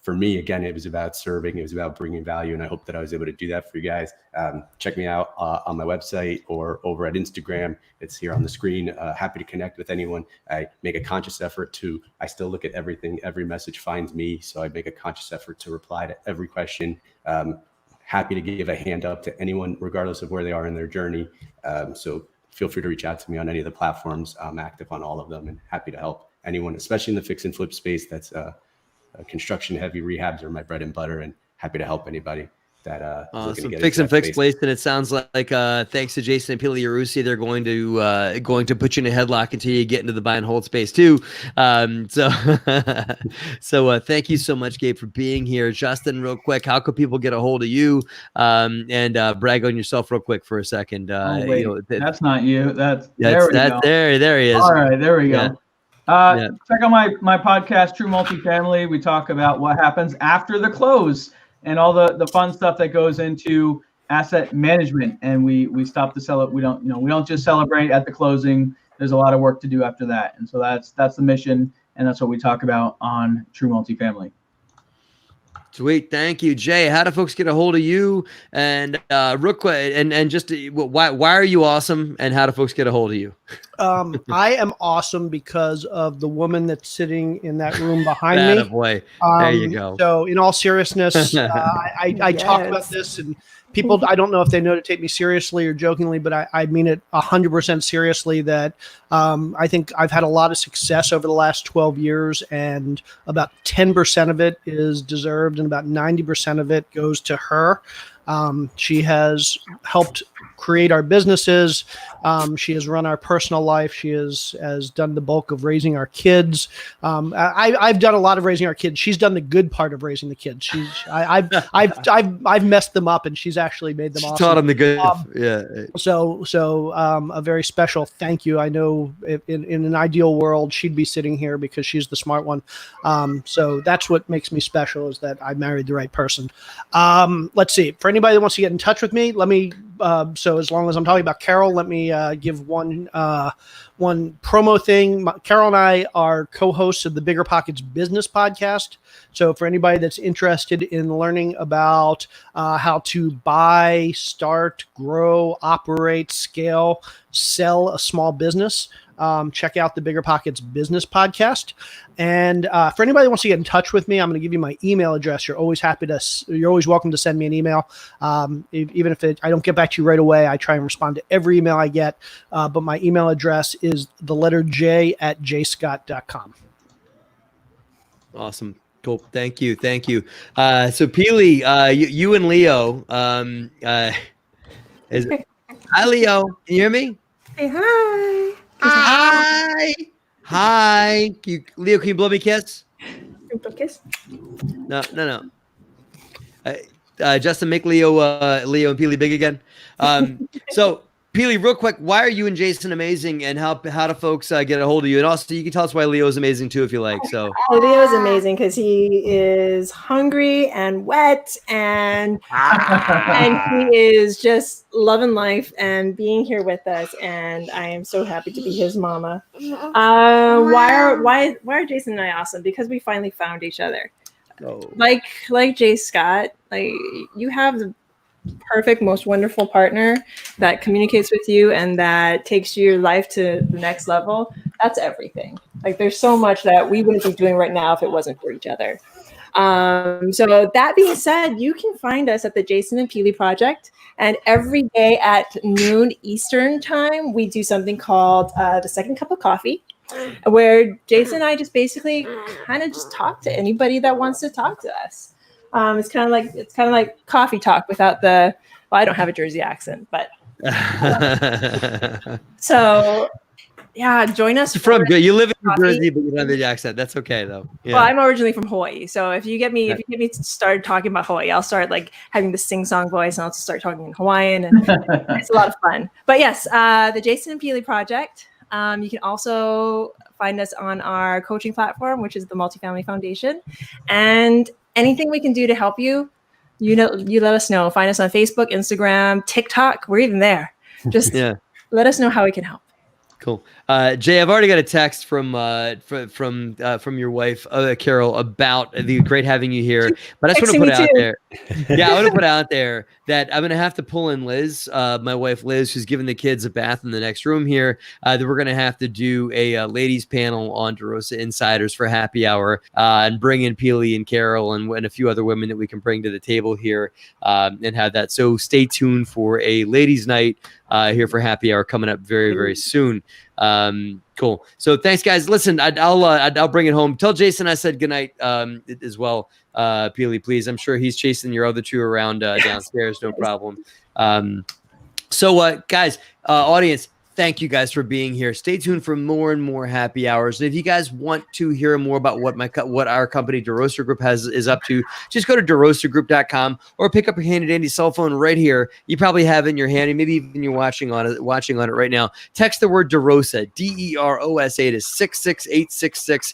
Speaker 6: For me, again, it was about serving, it was about bringing value. And I hope that I was able to do that for you guys. Check me out on my website or over at Instagram. It's here on the screen. Happy to connect with anyone. I make a conscious effort I still look at everything. Every message finds me. So I make a conscious effort to reply to every question. Happy to give a hand up to anyone, regardless of where they are in their journey. So feel free to reach out to me on any of the platforms. I'm active on all of them and happy to help anyone, especially in the fix and flip space. That's construction heavy. Rehabs are my bread and butter, and happy to help anybody that
Speaker 2: awesome. Fix and fix place. And it sounds like thanks to Jason and Pili Yarusi, they're going to put you in a headlock until you get into the buy and hold space too. So thank you so much, Gabe, for being here. Justin, real quick, how could people get a hold of you and brag on yourself real quick for a second?
Speaker 1: Wait, that's not you. There
Speaker 2: he is.
Speaker 1: All right, there we go. Check out my podcast, True Multifamily. We talk about what happens after the close and all the fun stuff that goes into asset management. And we stop to sell it. We don't just celebrate at the closing. There's a lot of work to do after that. And so that's the mission, and that's what we talk about on True Multifamily.
Speaker 2: Sweet, thank you, Jay. How do folks get a hold of you? And real quick, and just why are you awesome? And how do folks get a hold of you?
Speaker 3: I am awesome because of the woman that's sitting in that room behind me.
Speaker 2: Boy, there you go.
Speaker 3: So, in all seriousness, I talk about this, and people, I don't know if they know to take me seriously or jokingly, but I mean it 100% seriously. That I think I've had a lot of success over the last 12 years, and about 10% of it is deserved, and about 90% of it goes to her. She has helped create our businesses. She has run our personal life. She has done the bulk of raising our kids. I've done a lot of raising our kids. She's done the good part of raising the kids. I've messed them up, and she's actually made them awesome.
Speaker 2: Taught them the good.
Speaker 3: So a very special thank you. I know in an ideal world, she'd be sitting here because she's the smart one. So that's what makes me special, is that I married the right person. Let's see. For anybody that wants to get in touch with me, let me. So as long as I'm talking about Carol, let me give one promo thing. Carol and I are co-hosts of the Bigger Pockets Business Podcast. So for anybody that's interested in learning about how to buy, start, grow, operate, scale, sell a small business, check out the Bigger Pockets Business Podcast. And for anybody that wants to get in touch with me, I'm going to give you my email address. You're always welcome to send me an email. Even if I don't get back to you right away, I try and respond to every email I get. But my email address is the letter J at jscott.com.
Speaker 2: Awesome. Cool. Thank you. So Pili, you and Leo, hi Leo, can you hear me?
Speaker 5: Say hi.
Speaker 2: Hi. Leo, can you blow me a kiss?
Speaker 5: Kiss?
Speaker 2: No. Justin, make Leo and Pili big again. So Pili, real quick, why are you and Jason amazing, and how do folks get a hold of you? And also, you can tell us why Leo is amazing too, if you like. So
Speaker 5: Leo is amazing because he is hungry and wet, and he is just loving life and being here with us. And I am so happy to be his mama. Why are Jason and I awesome? Because we finally found each other.
Speaker 2: Oh.
Speaker 5: Like Jay Scott, like you have the perfect, most wonderful partner that communicates with you and that takes your life to the next level. That's everything. Like there's so much that we wouldn't be doing right now if it wasn't for each other. So that being said, you can find us at the Jason and Pili Project, and every day at noon Eastern time, we do something called the Second Cup of Coffee, where Jason and I just basically kind of just talk to anybody that wants to talk to us. It's kind of like coffee talk without the. Well, I don't have a Jersey accent, but so Yeah, join us.
Speaker 2: From good. You live in New
Speaker 5: coffee.
Speaker 2: Jersey, but you don't have the accent. That's okay though. Yeah.
Speaker 5: Well, I'm originally from Hawaii, so if you get me started talking about Hawaii, I'll start like having the sing-song voice, and I'll start talking in Hawaiian, and it's a lot of fun. But yes, the Jason and Pili Project. You can also find us on our coaching platform, which is the Multifamily Foundation, and anything we can do to help you, you let us know. Find us on Facebook, Instagram, TikTok. We're even there. Just let us know how we can help.
Speaker 2: Cool. Jay, I've already got a text from your wife, Carol, about the great having you here. But I just want to put it out there. Yeah, I want to put out there that I'm going to have to pull in Liz, my wife Liz, who's giving the kids a bath in the next room here. That we're going to have to do a ladies panel on DeRosa Insiders for happy hour and bring in Pili and Carol and a few other women that we can bring to the table here and have that. So stay tuned for a ladies' night here for happy hour coming up very, very soon. Cool. So thanks, guys. Listen, I'll bring it home. Tell Jason I said goodnight as well. Pili, please. I'm sure he's chasing your other two around downstairs. No problem. So guys, audience, thank you guys for being here. Stay tuned for more and more happy hours. And if you guys want to hear more about what our company DeRosa Group is up to, just go to DeRosaGroup.com or pick up your handy dandy cell phone right here. You probably have it in your hand, maybe even you're watching on it right now. Text the word DeRosa, DEROSA to 66866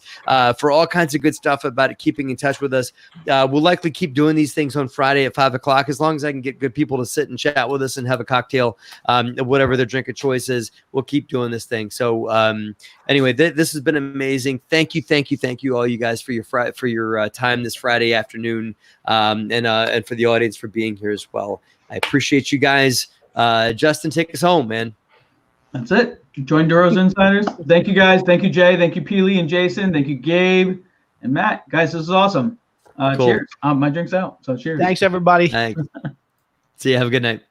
Speaker 2: for all kinds of good stuff about it, keeping in touch with us. We'll likely keep doing these things on Friday at 5 o'clock as long as I can get good people to sit and chat with us and have a cocktail, whatever their drink of choice is. We'll keep doing this thing. So anyway, this has been amazing. Thank you, all you guys for your time this Friday afternoon, and for the audience for being here as well. I appreciate you guys. Justin, take us home, man.
Speaker 1: That's it. Join DeRosa Insiders. Thank you, guys. Thank you, Jay. Thank you, Pili and Jason. Thank you, Gabe and Matt. Guys, this is awesome. Cool. Cheers. My drink's out, so cheers.
Speaker 3: Thanks, everybody.
Speaker 2: Thanks. See you. Have a good night.